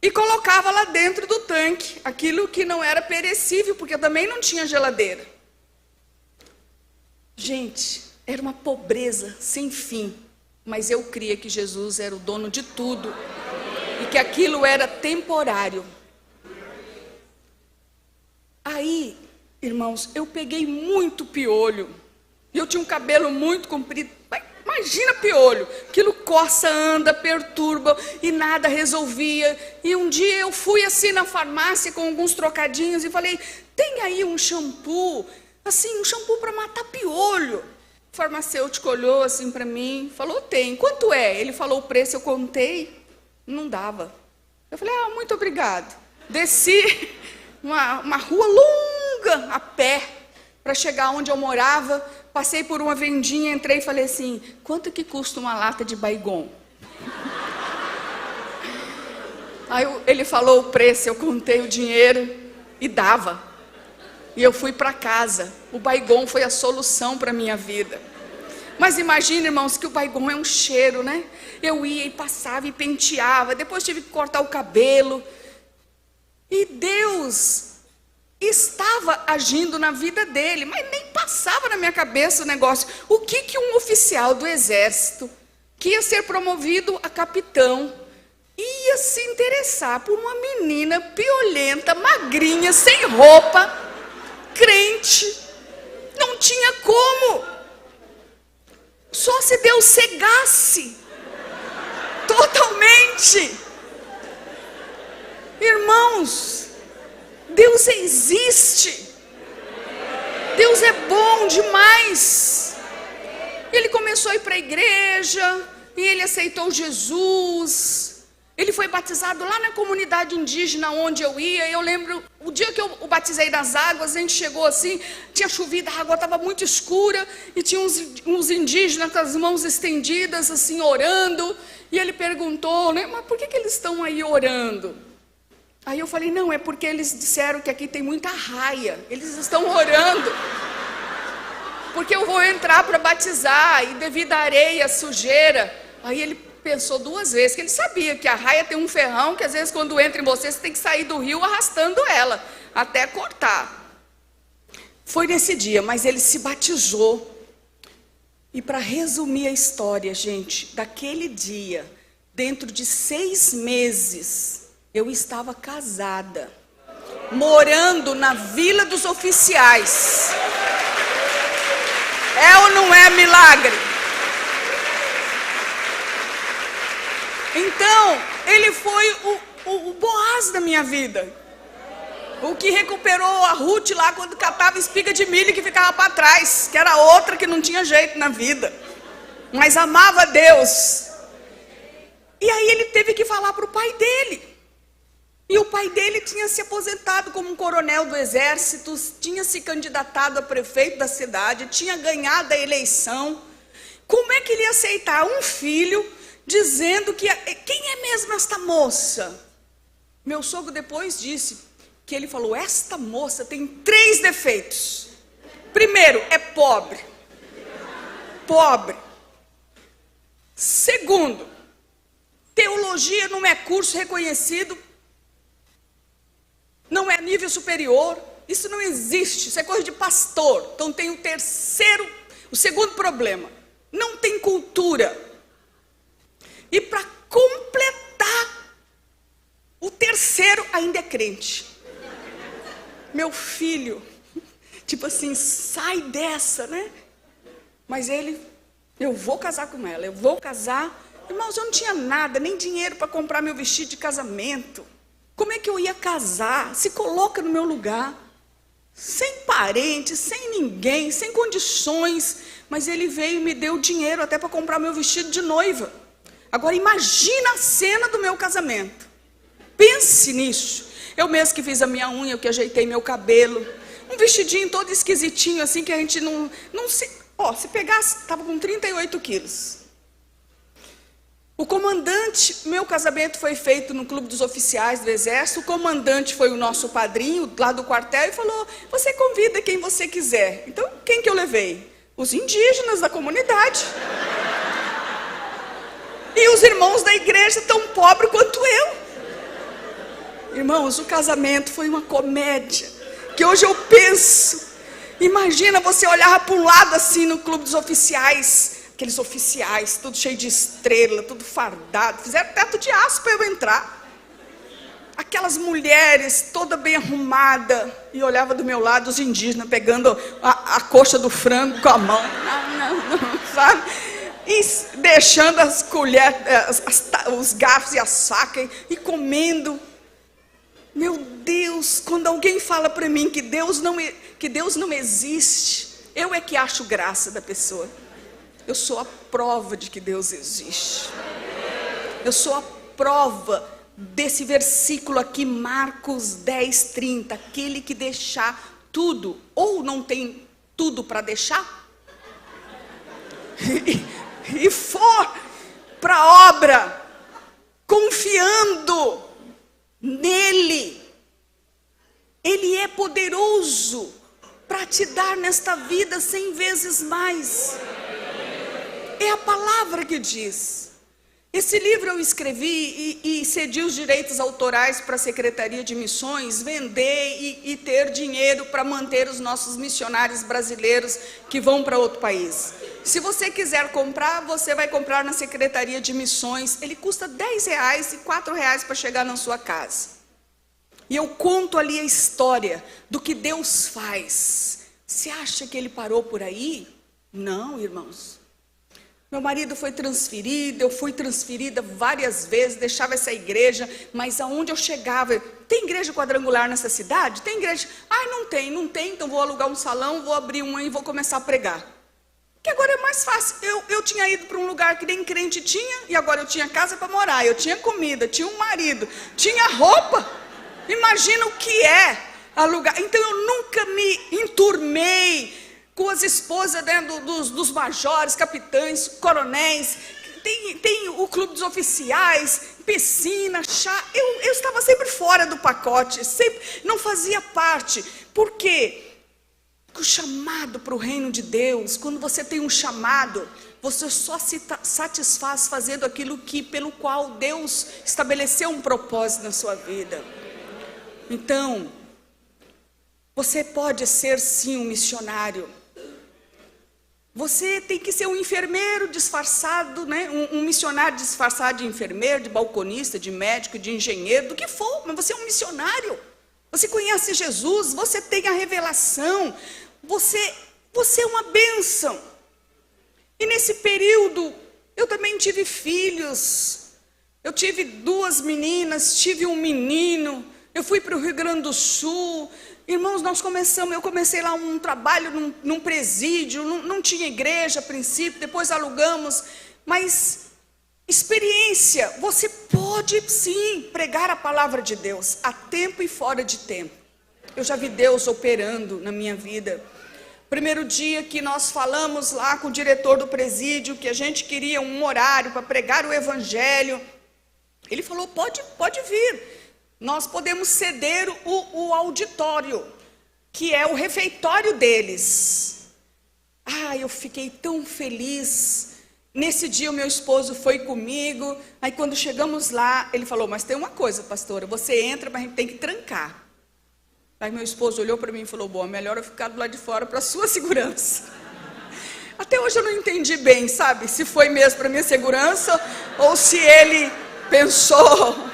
e colocava lá dentro do tanque aquilo que não era perecível, porque também não tinha geladeira. Gente, era uma pobreza sem fim, mas eu cria que Jesus era o dono de tudo e que aquilo era temporário. Aí, irmãos, eu peguei muito piolho, e eu tinha um cabelo muito comprido. Imagina piolho, aquilo coça, anda, perturba e nada resolvia. E um dia eu fui assim na farmácia com alguns trocadinhos e falei, tem aí um shampoo assim, um shampoo para matar piolho. O farmacêutico olhou assim para mim, falou, tem. Quanto é? Ele falou o preço, eu contei, não dava. Eu falei, muito obrigado. Desci uma rua longa a pé para chegar onde eu morava. Passei por uma vendinha, entrei e falei assim, quanto que custa uma lata de Baygon? Aí ele falou o preço, eu contei o dinheiro e dava. E eu fui para casa. O Baygon foi a solução para a minha vida. Mas imagina, irmãos, que o Baygon é um cheiro, né? Eu ia e passava e penteava, depois tive que cortar o cabelo. E Deus estava agindo na vida dele, mas nem passava na minha cabeça o negócio. O que um oficial do exército, que ia ser promovido a capitão, ia se interessar por uma menina piolenta, magrinha, sem roupa, crente? Não tinha como. Só se Deus cegasse totalmente. Irmãos, Deus existe. Deus é bom demais. Ele começou a ir para a igreja, e ele aceitou Jesus. Ele foi batizado lá na comunidade indígena onde eu ia. Eu lembro, o dia que eu o batizei nas águas, a gente chegou assim, tinha chovido, a água estava muito escura, e tinha uns indígenas com as mãos estendidas, assim, orando. E ele perguntou, né, mas por que eles estão aí orando? Aí eu falei, não, é porque eles disseram que aqui tem muita arraia. Eles estão orando, porque eu vou entrar para batizar, e devido à areia, à sujeira. Aí ele pensou duas vezes, que ele sabia que a arraia tem um ferrão, que às vezes quando entra em você, você tem que sair do rio arrastando ela, até cortar. Foi nesse dia, mas ele se batizou. E para resumir a história, gente, daquele dia, dentro de 6 meses, eu estava casada, morando na Vila dos Oficiais. É ou não é milagre? Então, ele foi o Boaz da minha vida. O que recuperou a Ruth lá quando catava espiga de milho que ficava para trás, que era outra que não tinha jeito na vida, mas amava Deus. E aí ele teve que falar para o pai dele. E o pai dele tinha se aposentado como um coronel do exército, tinha se candidatado a prefeito da cidade, tinha ganhado a eleição. Como é que ele ia aceitar um filho dizendo que... Quem é mesmo esta moça? Meu sogro depois disse que ele falou, esta moça tem 3 defeitos. Primeiro, é pobre. Pobre. Segundo, teologia não é curso reconhecido, não é nível superior, isso não existe, isso é coisa de pastor. Então tem o segundo problema, não tem cultura. E para completar, o terceiro ainda é crente. Meu filho, tipo assim, sai dessa, né? Mas eu vou casar com ela, eu vou casar. Irmãos, eu não tinha nada, nem dinheiro para comprar meu vestido de casamento. Como é que eu ia casar? Se coloca no meu lugar. Sem parente, sem ninguém, sem condições. Mas ele veio e me deu dinheiro até para comprar meu vestido de noiva. Agora imagina a cena do meu casamento. Pense nisso. Eu mesmo que fiz a minha unha, eu que ajeitei meu cabelo. Um vestidinho todo esquisitinho, assim, que a gente não se... se pegasse, estava com 38 quilos. O comandante, meu casamento foi feito no Clube dos Oficiais do Exército. O comandante foi o nosso padrinho, lá do quartel, e falou, você convida quem você quiser. Então, quem que eu levei? Os indígenas da comunidade. E os irmãos da igreja tão pobres quanto eu. Irmãos, o casamento foi uma comédia, que hoje eu penso, imagina você olhar para um lado assim no Clube dos Oficiais, aqueles oficiais, tudo cheio de estrela, tudo fardado, fizeram teto de aço para eu entrar. Aquelas mulheres toda bem arrumada, e olhava do meu lado os indígenas pegando a coxa do frango com a mão, não, sabe? E deixando as colheres, os garfos e as facas e comendo. Meu Deus, quando alguém fala para mim que Deus não que Deus não existe, eu é que acho graça da pessoa. Eu sou a prova de que Deus existe. Eu sou a prova desse versículo aqui, Marcos 10:30. Aquele que deixar tudo, ou não tem tudo para deixar, e for para a obra, confiando nele, ele é poderoso para te dar nesta vida 100 vezes mais. É a palavra que diz. Esse livro eu escrevi e cedi os direitos autorais para a Secretaria de Missões vender e ter dinheiro para manter os nossos missionários brasileiros que vão para outro país. Se você quiser comprar, você vai comprar na Secretaria de Missões. Ele custa R$10 e R$4 para chegar na sua casa. E eu conto ali a história do que Deus faz. Você acha que ele parou por aí? Não, irmãos. Meu marido foi transferido, eu fui transferida várias vezes, deixava essa igreja, mas aonde eu chegava, tem igreja quadrangular nessa cidade? Tem igreja? Não tem, então vou alugar um salão, vou abrir uma e vou começar a pregar. Que agora é mais fácil. Eu tinha ido para um lugar que nem crente tinha, e agora eu tinha casa para morar, eu tinha comida, tinha um marido, tinha roupa. Imagina o que é alugar. Então eu nunca me enturmei com as esposas, né, dos majores, capitães, coronéis. Tem o clube dos oficiais, piscina, chá. Eu estava sempre fora do pacote, sempre não fazia parte. Por quê? Porque o chamado para o reino de Deus, quando você tem um chamado, você só se satisfaz fazendo aquilo pelo qual Deus estabeleceu um propósito na sua vida. Então, você pode ser sim um missionário. Você tem que ser um enfermeiro disfarçado, né? Um missionário disfarçado de enfermeiro, de balconista, de médico, de engenheiro, do que for, mas você é um missionário. Você conhece Jesus, você tem a revelação, você é uma bênção. E nesse período, eu também tive filhos. Eu tive 2 meninas, tive um menino. Eu fui para o Rio Grande do Sul. Irmãos, eu comecei lá um trabalho num presídio, não tinha igreja a princípio, depois alugamos, mas experiência, você pode sim pregar a palavra de Deus, a tempo e fora de tempo. Eu já vi Deus operando na minha vida. Primeiro dia que nós falamos lá com o diretor do presídio, que a gente queria um horário para pregar o evangelho, ele falou, pode vir. Nós podemos ceder o auditório, que é o refeitório deles. Eu fiquei tão feliz. Nesse dia o meu esposo foi comigo. Aí quando chegamos lá, ele falou, mas tem uma coisa, pastora, você entra, mas a gente tem que trancar. Aí meu esposo olhou para mim e falou, bom, melhor eu ficar do lado de fora para a sua segurança. Até hoje eu não entendi bem, sabe, se foi mesmo para minha segurança, ou se ele pensou...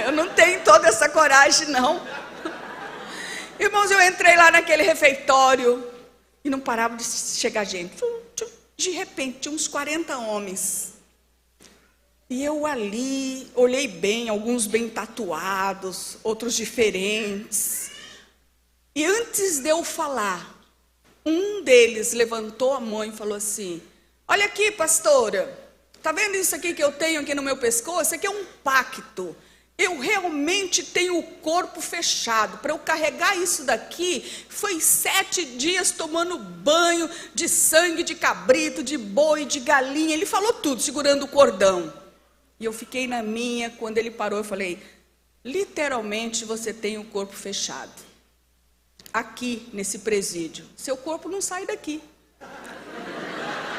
Eu não tenho toda essa coragem, não. Irmãos, eu entrei lá naquele refeitório e não parava de chegar gente. De repente, tinha uns 40 homens. E eu ali, olhei bem, alguns bem tatuados, outros diferentes. E antes de eu falar, um deles levantou a mão e falou assim, olha aqui, pastora, tá vendo isso aqui que eu tenho aqui no meu pescoço? Isso aqui é um pacto. Eu realmente tenho o corpo fechado. Para eu carregar isso daqui, foi 7 dias tomando banho de sangue de cabrito, de boi, de galinha. Ele falou tudo, segurando o cordão. E eu fiquei na minha, quando ele parou, eu falei, literalmente você tem o corpo fechado. Aqui, nesse presídio. Seu corpo não sai daqui.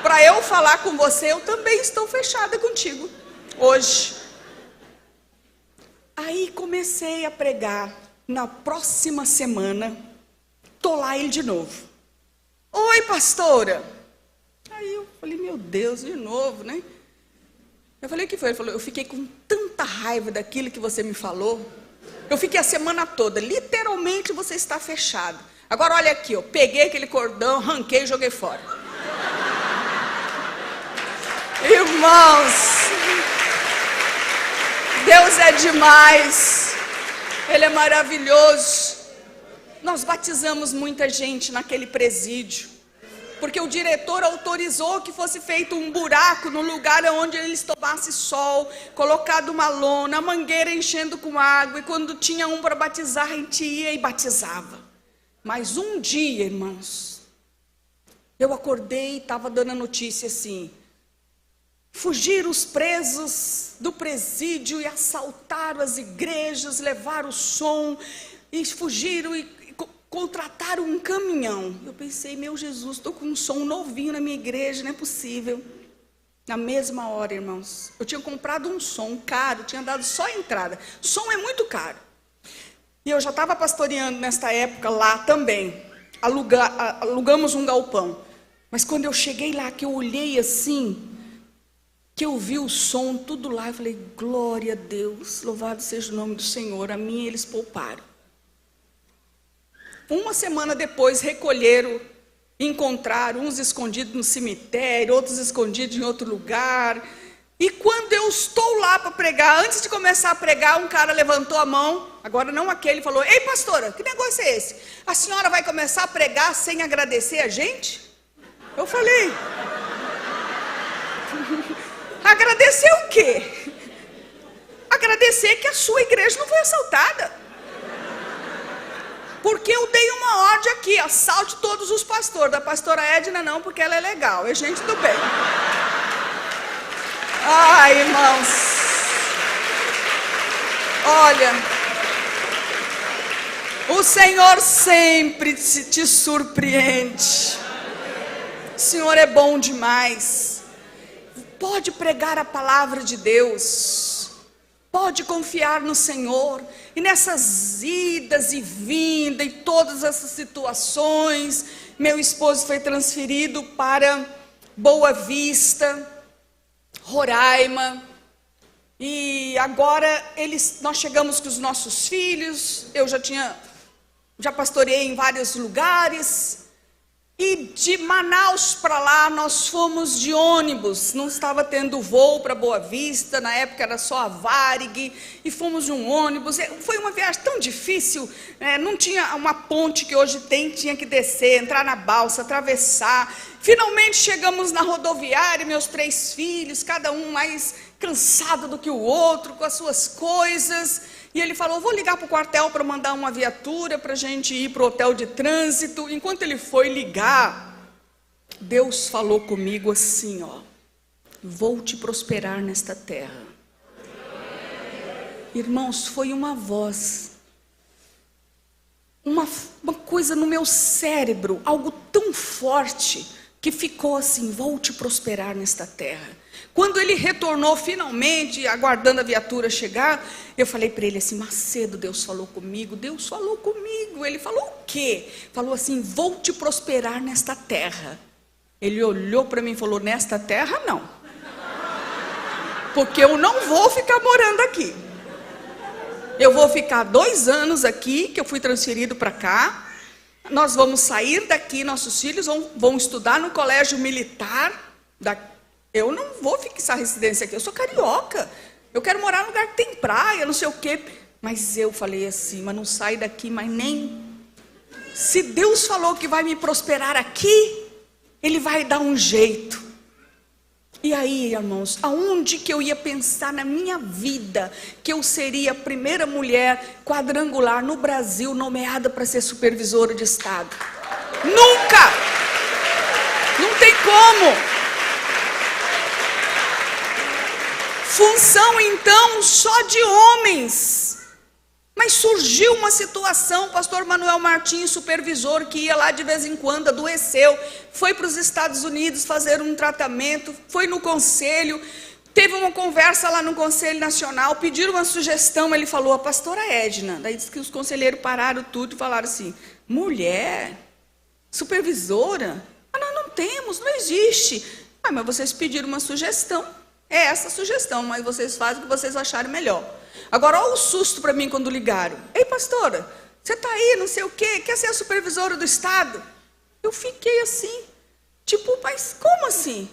Para eu falar com você, eu também estou fechada contigo, hoje. Aí comecei a pregar. Na próxima semana, tô lá ele de novo. Oi, pastora. Aí eu falei, meu Deus, de novo, né? Eu falei, o que foi? Ele falou, eu fiquei com tanta raiva daquilo que você me falou. Eu fiquei a semana toda, literalmente você está fechado. Agora olha aqui, eu peguei aquele cordão, arranquei e joguei fora. Irmãos, Deus é demais, Ele é maravilhoso. Nós batizamos muita gente naquele presídio, porque o diretor autorizou que fosse feito um buraco no lugar onde eles tomassem sol, colocado uma lona, a mangueira enchendo com água, e quando tinha um para batizar, a gente ia e batizava. Mas um dia, irmãos, eu acordei e estava dando a notícia assim: fugiram os presos do presídio e assaltaram as igrejas, levaram o som, e fugiram e contrataram um caminhão. Eu pensei, meu Jesus, estou com um som novinho na minha igreja, não é possível. Na mesma hora, irmãos, eu tinha comprado um som caro, tinha dado só a entrada. Som é muito caro. E eu já estava pastoreando nesta época lá também. Alugamos um galpão. Mas quando eu cheguei lá, que eu olhei assim, que eu vi o som, tudo lá, eu falei, glória a Deus, louvado seja o nome do Senhor. A mim eles pouparam. Uma semana depois, recolheram, encontraram uns escondidos no cemitério, outros escondidos em outro lugar. E quando eu estou lá para pregar, antes de começar a pregar, um cara levantou a mão, agora não aquele, falou, ei pastora, que negócio é esse? A senhora vai começar a pregar sem agradecer a gente? Eu falei, agradecer o quê? Agradecer que a sua igreja não foi assaltada. Porque eu dei uma ordem aqui, assalte todos os pastores. Da pastora Edna não, porque ela é legal, é gente do bem. Ai, irmãos, olha, o Senhor sempre te surpreende. O Senhor é bom demais. Pode pregar a palavra de Deus, pode confiar no Senhor. E nessas idas e vindas e todas essas situações, meu esposo foi transferido para Boa Vista, Roraima. E agora nós chegamos com os nossos filhos. Eu já pastoreei em vários lugares. E de Manaus para lá, nós fomos de ônibus, não estava tendo voo para Boa Vista, na época era só a Varig, e fomos de um ônibus. Foi uma viagem tão difícil, não tinha uma ponte que hoje tem, tinha que descer, entrar na balsa, atravessar. Finalmente chegamos na rodoviária, meus 3 filhos, cada um mais cansado do que o outro, com as suas coisas. E ele falou, vou ligar para o quartel para mandar uma viatura para a gente ir para o hotel de trânsito. Enquanto ele foi ligar, Deus falou comigo assim, ó, vou te prosperar nesta terra. Irmãos, foi uma voz, uma coisa no meu cérebro, algo tão forte, que ficou assim, vou te prosperar nesta terra. Quando ele retornou finalmente, aguardando a viatura chegar, eu falei para ele assim, Macedo, Deus falou comigo. Deus falou comigo. Ele falou o quê? Falou assim, vou te prosperar nesta terra. Ele olhou para mim e falou, nesta terra não. Porque eu não vou ficar morando aqui. Eu vou ficar 2 anos aqui, que eu fui transferido para cá. Nós vamos sair daqui, nossos filhos vão estudar no colégio militar. Eu não vou fixar residência aqui, eu sou carioca. Eu quero morar num lugar que tem praia, não sei o quê. Mas eu falei assim, mas não sai daqui, mas nem... Se Deus falou que vai me prosperar aqui, Ele vai dar um jeito. E aí, irmãos, aonde que eu ia pensar na minha vida que eu seria a primeira mulher quadrangular no Brasil nomeada para ser supervisora de Estado? Nunca! Não tem como! Função então só de homens. Mas surgiu uma situação, o pastor Manuel Martins, supervisor, que ia lá de vez em quando, adoeceu, foi para os Estados Unidos fazer um tratamento, foi no conselho, teve uma conversa lá no Conselho Nacional, pediram uma sugestão, ele falou, a pastora Edna, daí disse que os conselheiros pararam tudo e falaram assim, mulher, supervisora? Ah, nós não temos, não existe. Ah, mas vocês pediram uma sugestão, é essa a sugestão, mas vocês fazem o que vocês acharem melhor. Agora, olha o susto para mim quando ligaram. Ei, pastora, você está aí, não sei o quê, quer ser a supervisora do Estado? Eu fiquei assim, tipo, mas como assim?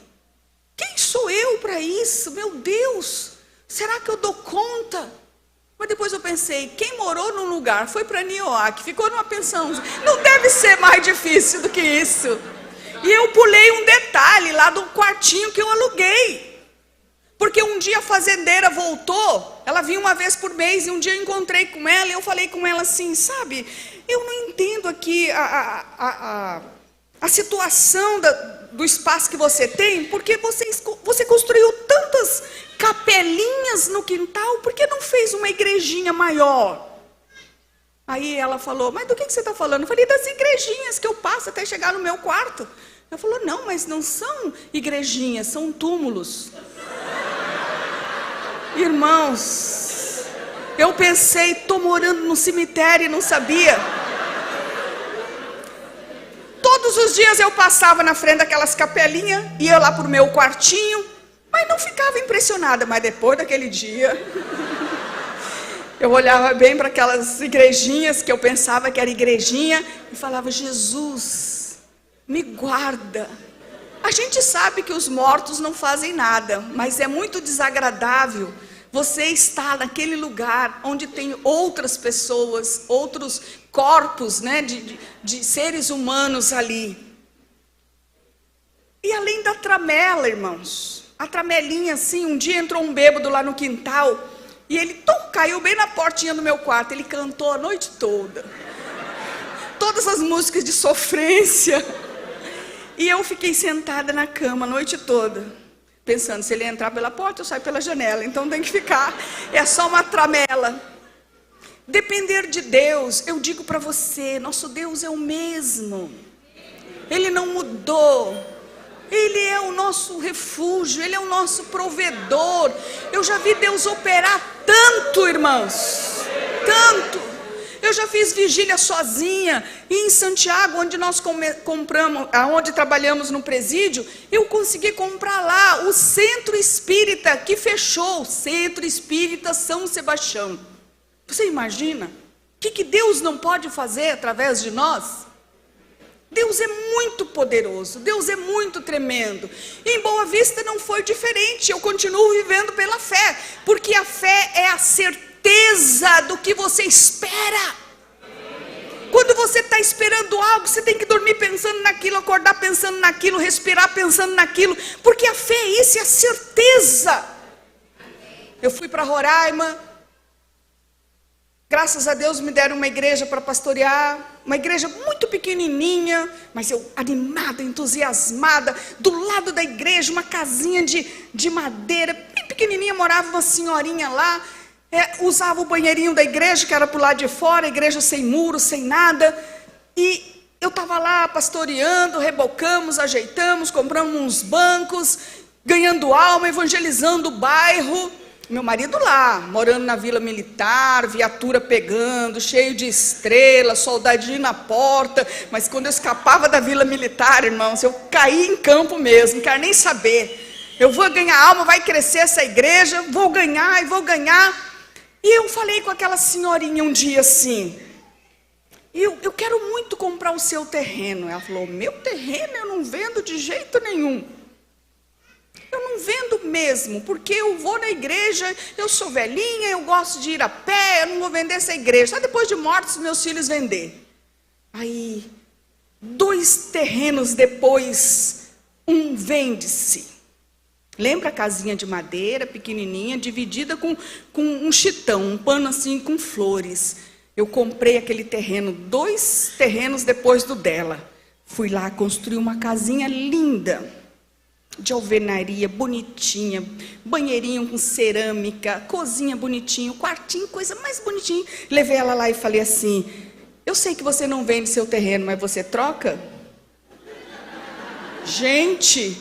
Quem sou eu para isso? Meu Deus, será que eu dou conta? Mas depois eu pensei, quem morou num lugar, foi para Nioaque, ficou numa pensão, não deve ser mais difícil do que isso. E eu pulei um detalhe lá do quartinho que eu aluguei. Porque um dia a fazendeira voltou, ela vinha uma vez por mês, e um dia eu encontrei com ela, e eu falei com ela assim, sabe, eu não entendo aqui a situação do espaço que você tem, porque você construiu tantas capelinhas no quintal, por que não fez uma igrejinha maior? Aí ela falou, mas do que você está falando? Eu falei, das igrejinhas que eu passo até chegar no meu quarto. Ela falou, não, mas não são igrejinhas, são túmulos. Irmãos, eu pensei, estou morando no cemitério e não sabia. Todos os dias eu passava na frente daquelas capelinhas, ia lá para o meu quartinho, mas não ficava impressionada. Mas depois daquele dia, eu olhava bem para aquelas igrejinhas que eu pensava que era igrejinha e falava, Jesus, me guarda. A gente sabe que os mortos não fazem nada, mas é muito desagradável você estar naquele lugar onde tem outras pessoas, outros corpos, né, de seres humanos ali. E além da tramela, irmãos, a tramelinha assim, um dia entrou um bêbado lá no quintal, e ele caiu bem na portinha do meu quarto, ele cantou a noite toda. Todas as músicas de sofrência. E eu fiquei sentada na cama a noite toda, pensando, se ele entrar pela porta, eu saio pela janela, então tem que ficar, é só uma tramela. Depender de Deus, eu digo para você, nosso Deus é o mesmo, Ele não mudou, Ele é o nosso refúgio, Ele é o nosso provedor. Eu já vi Deus operar tanto, irmãos, tanto. Eu já fiz vigília sozinha, e em Santiago, onde nós compramos, onde trabalhamos no presídio, eu consegui comprar lá o Centro Espírita, que fechou, o Centro Espírita São Sebastião. Você imagina? O que Deus não pode fazer através de nós? Deus é muito poderoso, Deus é muito tremendo. E em Boa Vista não foi diferente, eu continuo vivendo pela fé, porque a fé é a certeza do que você espera. Quando você está esperando algo, você tem que dormir pensando naquilo, acordar pensando naquilo, respirar pensando naquilo, porque a fé é isso, é a certeza. Eu fui para Roraima, graças a Deus me deram uma igreja para pastorear, uma igreja muito pequenininha, mas eu animada, entusiasmada, do lado da igreja, uma casinha de madeira, bem pequenininha, morava uma senhorinha lá, usava o banheirinho da igreja, que era para o lado de fora, a igreja sem muro, sem nada, e eu estava lá pastoreando, rebocamos, ajeitamos, compramos uns bancos, ganhando alma, evangelizando o bairro. Meu marido lá, morando na Vila Militar, viatura pegando, cheio de estrelas, soldadinho na porta, mas quando eu escapava da Vila Militar, irmãos, eu caí em campo mesmo, não quero nem saber. Eu vou ganhar alma, vai crescer essa igreja, vou ganhar e vou ganhar. E eu falei com aquela senhorinha um dia assim, eu quero muito comprar o seu terreno. Ela falou, meu terreno eu não vendo de jeito nenhum. Eu não vendo mesmo, porque eu vou na igreja, eu sou velhinha, eu gosto de ir a pé, eu não vou vender essa igreja. Só depois de mortos meus filhos vender. Aí, 2 terrenos depois, um vende-se. Lembra a casinha de madeira, pequenininha, dividida com um chitão, um pano assim com flores. Eu comprei aquele terreno, 2 terrenos depois do dela. Fui lá construir uma casinha linda, de alvenaria, bonitinha, banheirinho com cerâmica, cozinha bonitinho, quartinho, coisa mais bonitinha. Levei ela lá e falei assim, eu sei que você não vende seu terreno, mas você troca? Gente,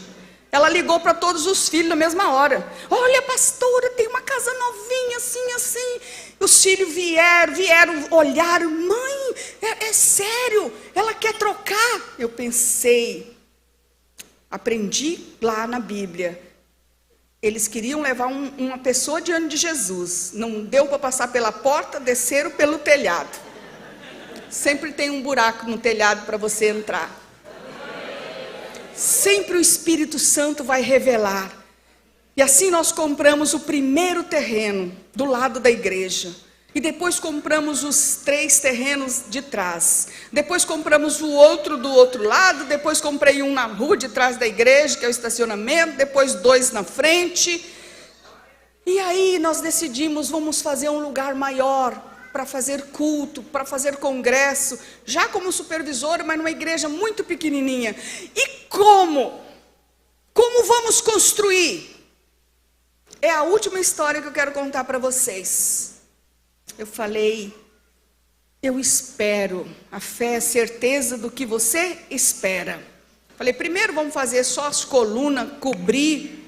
ela ligou para todos os filhos na mesma hora. Olha, pastora, tem uma casa novinha, assim, assim. Os filhos vieram, olharam. Mãe, é sério, ela quer trocar. Eu pensei, aprendi lá na Bíblia. Eles queriam levar uma pessoa diante de Jesus. Não deu para passar pela porta, desceram pelo telhado. Sempre tem um buraco no telhado para você entrar. Sempre o Espírito Santo vai revelar. E assim nós compramos o primeiro terreno do lado da igreja. E depois compramos os 3 terrenos de trás. Depois compramos o outro do outro lado. Depois comprei um na rua de trás da igreja, que é o estacionamento. Depois 2 na frente. E aí nós decidimos, vamos fazer um lugar maior para fazer culto, para fazer congresso. Já como supervisora, mas numa igreja muito pequenininha. E como? Como vamos construir? É a última história que eu quero contar para vocês. Eu falei, eu espero, a fé é certeza do que você espera. Falei, primeiro vamos fazer só as colunas, cobrir,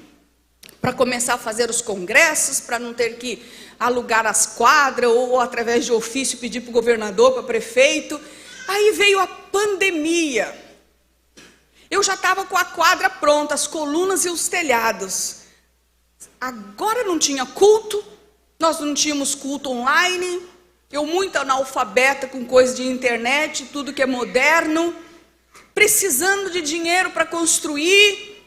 para começar a fazer os congressos, para não ter que alugar as quadras, ou através de ofício pedir para o governador, para o prefeito. Aí veio a pandemia. Eu já estava com a quadra pronta, as colunas e os telhados. Agora não tinha culto. Nós não tínhamos culto online, eu muito analfabeta com coisa de internet, tudo que é moderno, precisando de dinheiro para construir.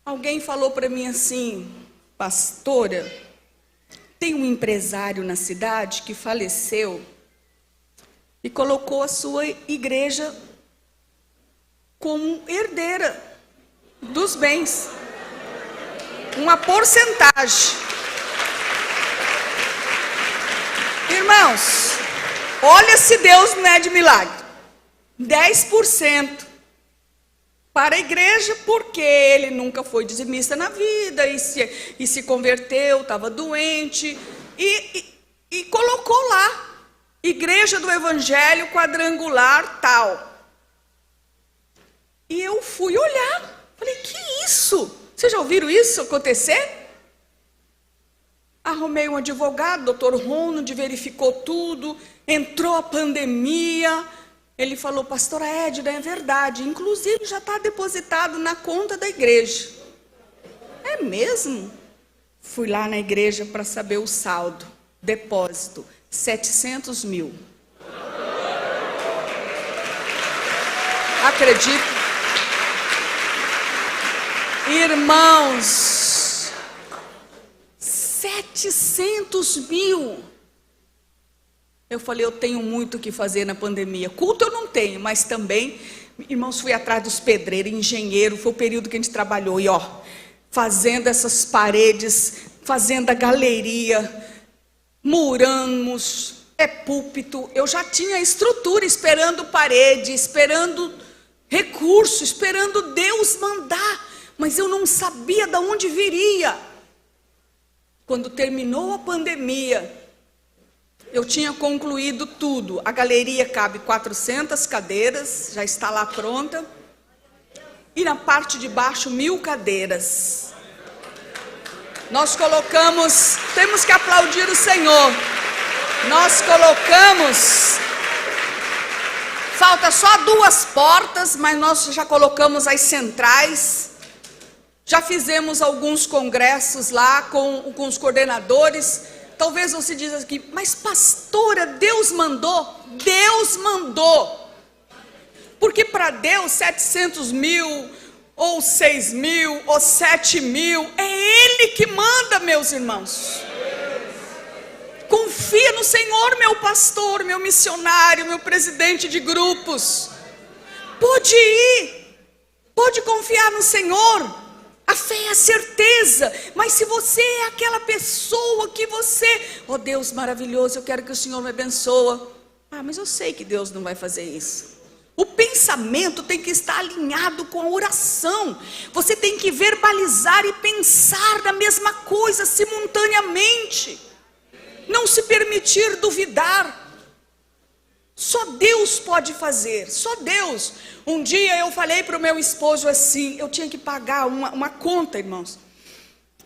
Alguém falou para mim assim, pastora, tem um empresário na cidade que faleceu e colocou a sua igreja como herdeira dos bens, uma porcentagem. Irmãos, olha se Deus não é de milagre. 10% para a igreja, porque ele nunca foi dizimista na vida, e se converteu, estava doente, e colocou lá, Igreja do Evangelho Quadrangular tal. E eu fui olhar, falei, que isso? Vocês já ouviram isso acontecer? Arrumei um advogado, doutor Ronald, verificou tudo, entrou a pandemia. Ele falou, pastora Edna, é verdade, inclusive já está depositado na conta da igreja. É mesmo? Fui lá na igreja para saber o saldo, depósito, 700 mil. Acredito? Irmãos, 700 mil. Eu falei, eu tenho muito o que fazer na pandemia. Culto eu não tenho, mas também, irmãos, fui atrás dos pedreiros, engenheiro, foi o período que a gente trabalhou. E fazendo essas paredes, fazendo a galeria, muramos, púlpito. Eu já tinha estrutura, esperando parede, esperando recurso, esperando Deus mandar. Mas eu não sabia de onde viria. Quando terminou a pandemia, eu tinha concluído tudo. A galeria cabe 400 cadeiras, já está lá pronta. E na parte de baixo, 1000 cadeiras. Nós colocamos, temos que aplaudir o Senhor. Nós colocamos, falta só 2 portas, mas nós já colocamos as centrais. Já fizemos alguns congressos lá com os coordenadores. Talvez você diz aqui, mas pastora, Deus mandou? Deus mandou. Porque para Deus 700 mil, ou 6 mil, ou 7 mil, é Ele que manda, meus irmãos. Confia no Senhor, meu pastor, meu missionário, meu presidente de grupos. Pode ir, pode confiar no Senhor. A fé é a certeza, mas se você é aquela pessoa que você, oh Deus maravilhoso, eu quero que o Senhor me abençoe. Mas eu sei que Deus não vai fazer isso. O pensamento tem que estar alinhado com a oração. Você tem que verbalizar e pensar na mesma coisa simultaneamente. Não se permitir duvidar. Só Deus pode fazer, só Deus. Um dia eu falei para o meu esposo assim, eu tinha que pagar uma conta, irmãos.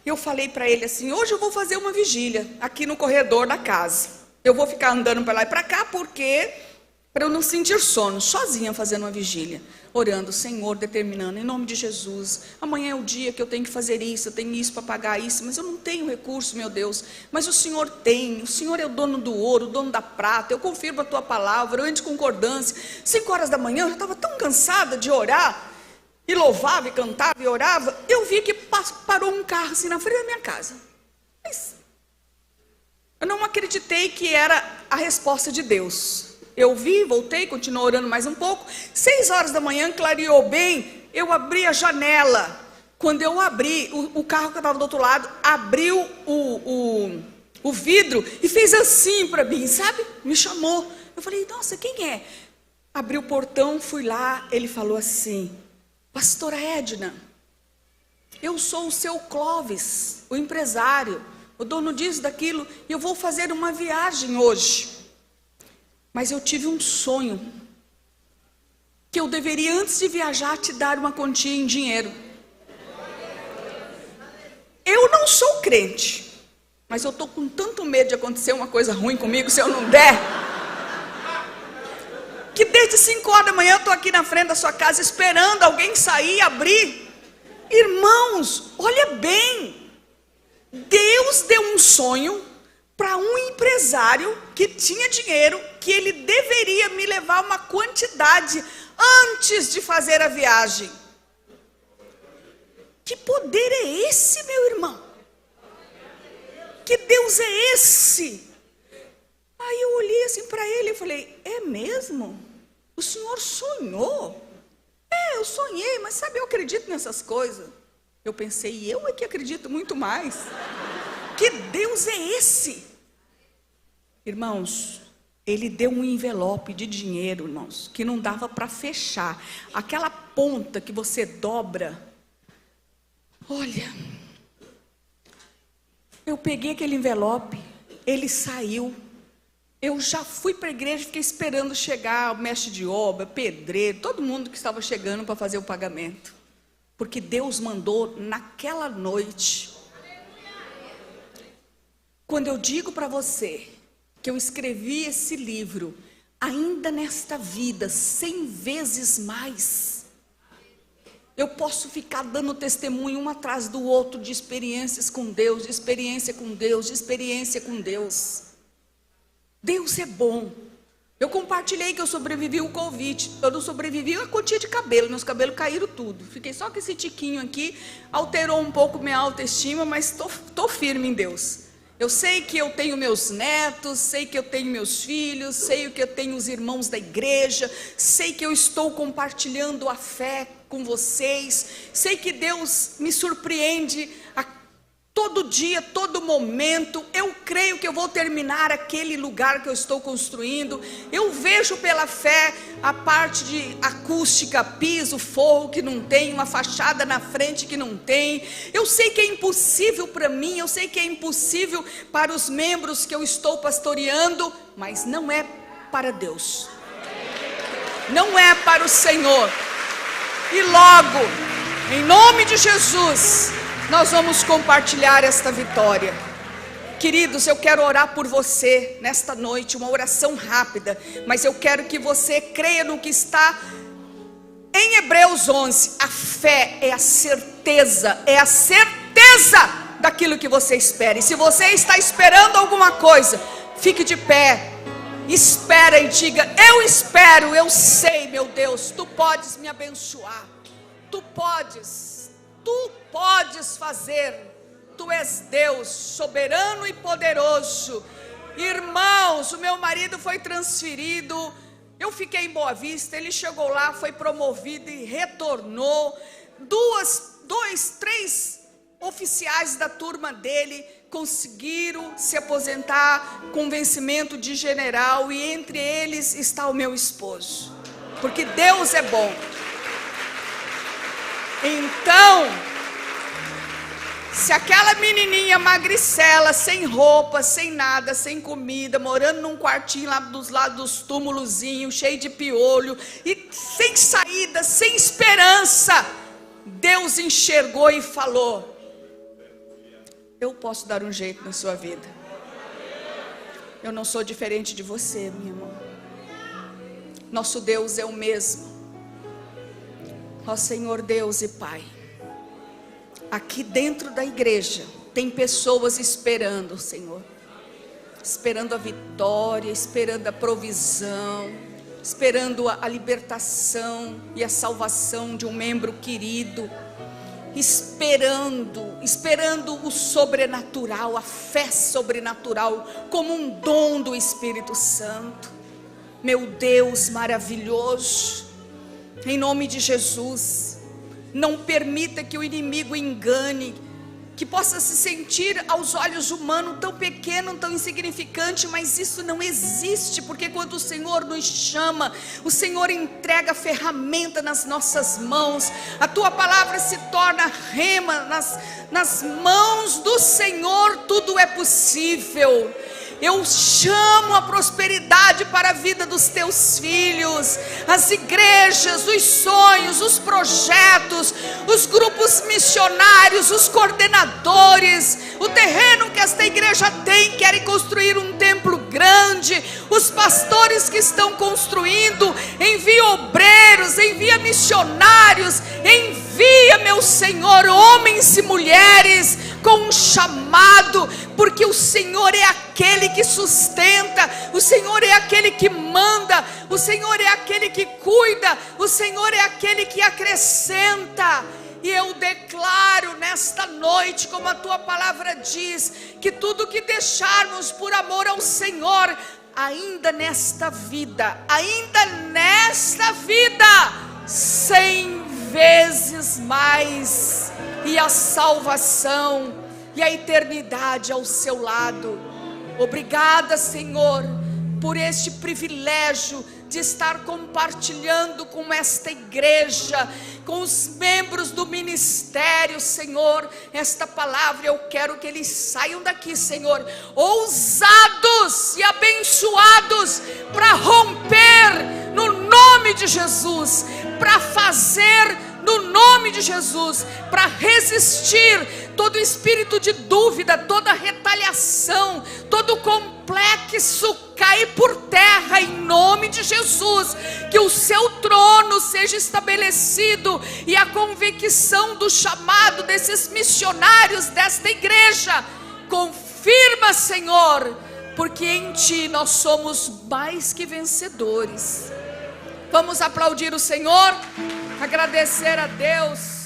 Eu falei para ele assim, hoje eu vou fazer uma vigília aqui no corredor da casa. Eu vou ficar andando para lá e para cá, porque para eu não sentir sono, sozinha fazendo uma vigília. Orando, Senhor, determinando, em nome de Jesus, amanhã é o dia que eu tenho que fazer isso, eu tenho isso para pagar isso, mas eu não tenho recurso, meu Deus. Mas o Senhor tem, o Senhor é o dono do ouro, o dono da prata, eu confirmo a Tua palavra, eu entro em concordância. 5 horas da manhã, eu já estava tão cansada de orar. e louvava, e cantava, e orava, eu vi que parou um carro assim na frente da minha casa. Mas eu não acreditei que era a resposta de Deus. Eu vi, voltei, continuei orando mais um pouco. 6 horas da manhã, clareou bem, eu abri a janela. Quando eu abri, o carro que estava do outro lado, abriu o vidro e fez assim para mim, sabe? Me chamou. Eu falei, nossa, quem é? Abri o portão, fui lá, ele falou assim, pastora Edna, eu sou o seu Clóvis, o empresário, o dono disso, daquilo, e eu vou fazer uma viagem hoje. Mas eu tive um sonho, que eu deveria, antes de viajar, te dar uma quantia em dinheiro. Eu não sou crente, mas eu estou com tanto medo de acontecer uma coisa ruim comigo, se eu não der, que desde 5 horas da manhã eu estou aqui na frente da sua casa, esperando alguém sair e abrir. Irmãos, olha bem, Deus deu um sonho para um empresário que tinha dinheiro, que ele deveria me levar uma quantidade antes de fazer a viagem. Que poder é esse, meu irmão? Que Deus é esse? Aí eu olhei assim para ele e falei, é mesmo? O senhor sonhou? É, eu sonhei, mas sabe, eu acredito nessas coisas. Eu pensei, eu é que acredito muito mais. Que Deus é esse? Irmãos, ele deu um envelope de dinheiro, irmãos, que não dava para fechar. Aquela ponta que você dobra. Olha, eu peguei aquele envelope, ele saiu. Eu já fui para a igreja, fiquei esperando chegar o mestre de obra, pedreiro, todo mundo que estava chegando para fazer o pagamento. Porque Deus mandou naquela noite. Quando eu digo para você que eu escrevi esse livro, ainda nesta vida, 100 vezes mais, eu posso ficar dando testemunho um atrás do outro de experiências com Deus, de experiência com Deus, de experiência com Deus. Deus é bom. Eu compartilhei que eu sobrevivi ao Covid. Eu não sobrevivi a quantia de cabelo. Meus cabelos caíram tudo. Fiquei só com esse tiquinho aqui. Alterou um pouco minha autoestima, mas estou firme em Deus. Eu sei que eu tenho meus netos, sei que eu tenho meus filhos, sei que eu tenho os irmãos da igreja, sei que eu estou compartilhando a fé com vocês, sei que Deus me surpreende a todo dia, todo momento. Eu creio que eu vou terminar aquele lugar que eu estou construindo. Eu vejo pela fé a parte de acústica, piso, forro que não tem, uma fachada na frente que não tem. Eu sei que é impossível para mim, eu sei que é impossível para os membros que eu estou pastoreando, mas não é para Deus, não é para o Senhor. E logo, em nome de Jesus, nós vamos compartilhar esta vitória. Queridos, eu quero orar por você nesta noite, uma oração rápida, mas eu quero que você creia no que está em Hebreus 11. A fé é a certeza daquilo que você espera. E se você está esperando alguma coisa, fique de pé, espera e diga, eu espero, eu sei, meu Deus, tu podes me abençoar, tu podes fazer, tu és Deus, soberano e poderoso. Irmãos, o meu marido foi transferido, eu fiquei em Boa Vista, ele chegou lá, foi promovido e retornou. 3 oficiais da turma dele conseguiram se aposentar com vencimento de general, e entre eles está o meu esposo, porque Deus é bom. Então, se aquela menininha magricela, sem roupa, sem nada, sem comida, morando num quartinho lá dos lados dos túmulozinhos, cheio de piolho, e sem saída, sem esperança, Deus enxergou e falou, eu posso dar um jeito na sua vida. Eu não sou diferente de você, minha irmã. Nosso Deus é o mesmo. Ó Senhor Deus e Pai, aqui dentro da igreja tem pessoas esperando, Senhor, esperando a vitória, esperando a provisão, esperando a libertação e a salvação de um membro querido, esperando o sobrenatural, a fé sobrenatural, como um dom do Espírito Santo. Meu Deus maravilhoso, em nome de Jesus, não permita que o inimigo engane, que possa se sentir aos olhos humanos tão pequeno, tão insignificante, mas isso não existe, porque quando o Senhor nos chama, o Senhor entrega a ferramenta nas nossas mãos, a tua palavra se torna rema, nas mãos do Senhor tudo é possível. Eu chamo a prosperidade para a vida dos teus filhos, as igrejas, os sonhos, os projetos, os grupos missionários, os coordenadores, o terreno que esta igreja tem, querem construir um templo grande, os pastores que estão construindo, envia obreiros, envia missionários, envia, meu Senhor, homens e mulheres com um chamado, porque o Senhor é aquele que sustenta, o Senhor é aquele que manda, o Senhor é aquele que cuida, o Senhor é aquele que acrescenta. E eu declaro nesta noite, como a tua palavra diz, que tudo que deixarmos por amor ao Senhor, ainda nesta vida, 100 vezes mais, e a salvação e a eternidade ao seu lado. Obrigada, Senhor, por este privilégio de estar compartilhando com esta igreja, com os membros do ministério, Senhor, esta palavra. Eu quero que eles saiam daqui, Senhor, ousados e abençoados para romper no nome de Jesus, para fazer no nome de Jesus, para resistir todo espírito de dúvida, toda retaliação, todo complexo cair por terra em nome de Jesus, que o seu trono seja estabelecido e a convicção do chamado desses missionários desta igreja, confirma, Senhor, porque em Ti nós somos mais que vencedores. Vamos aplaudir o Senhor, agradecer a Deus.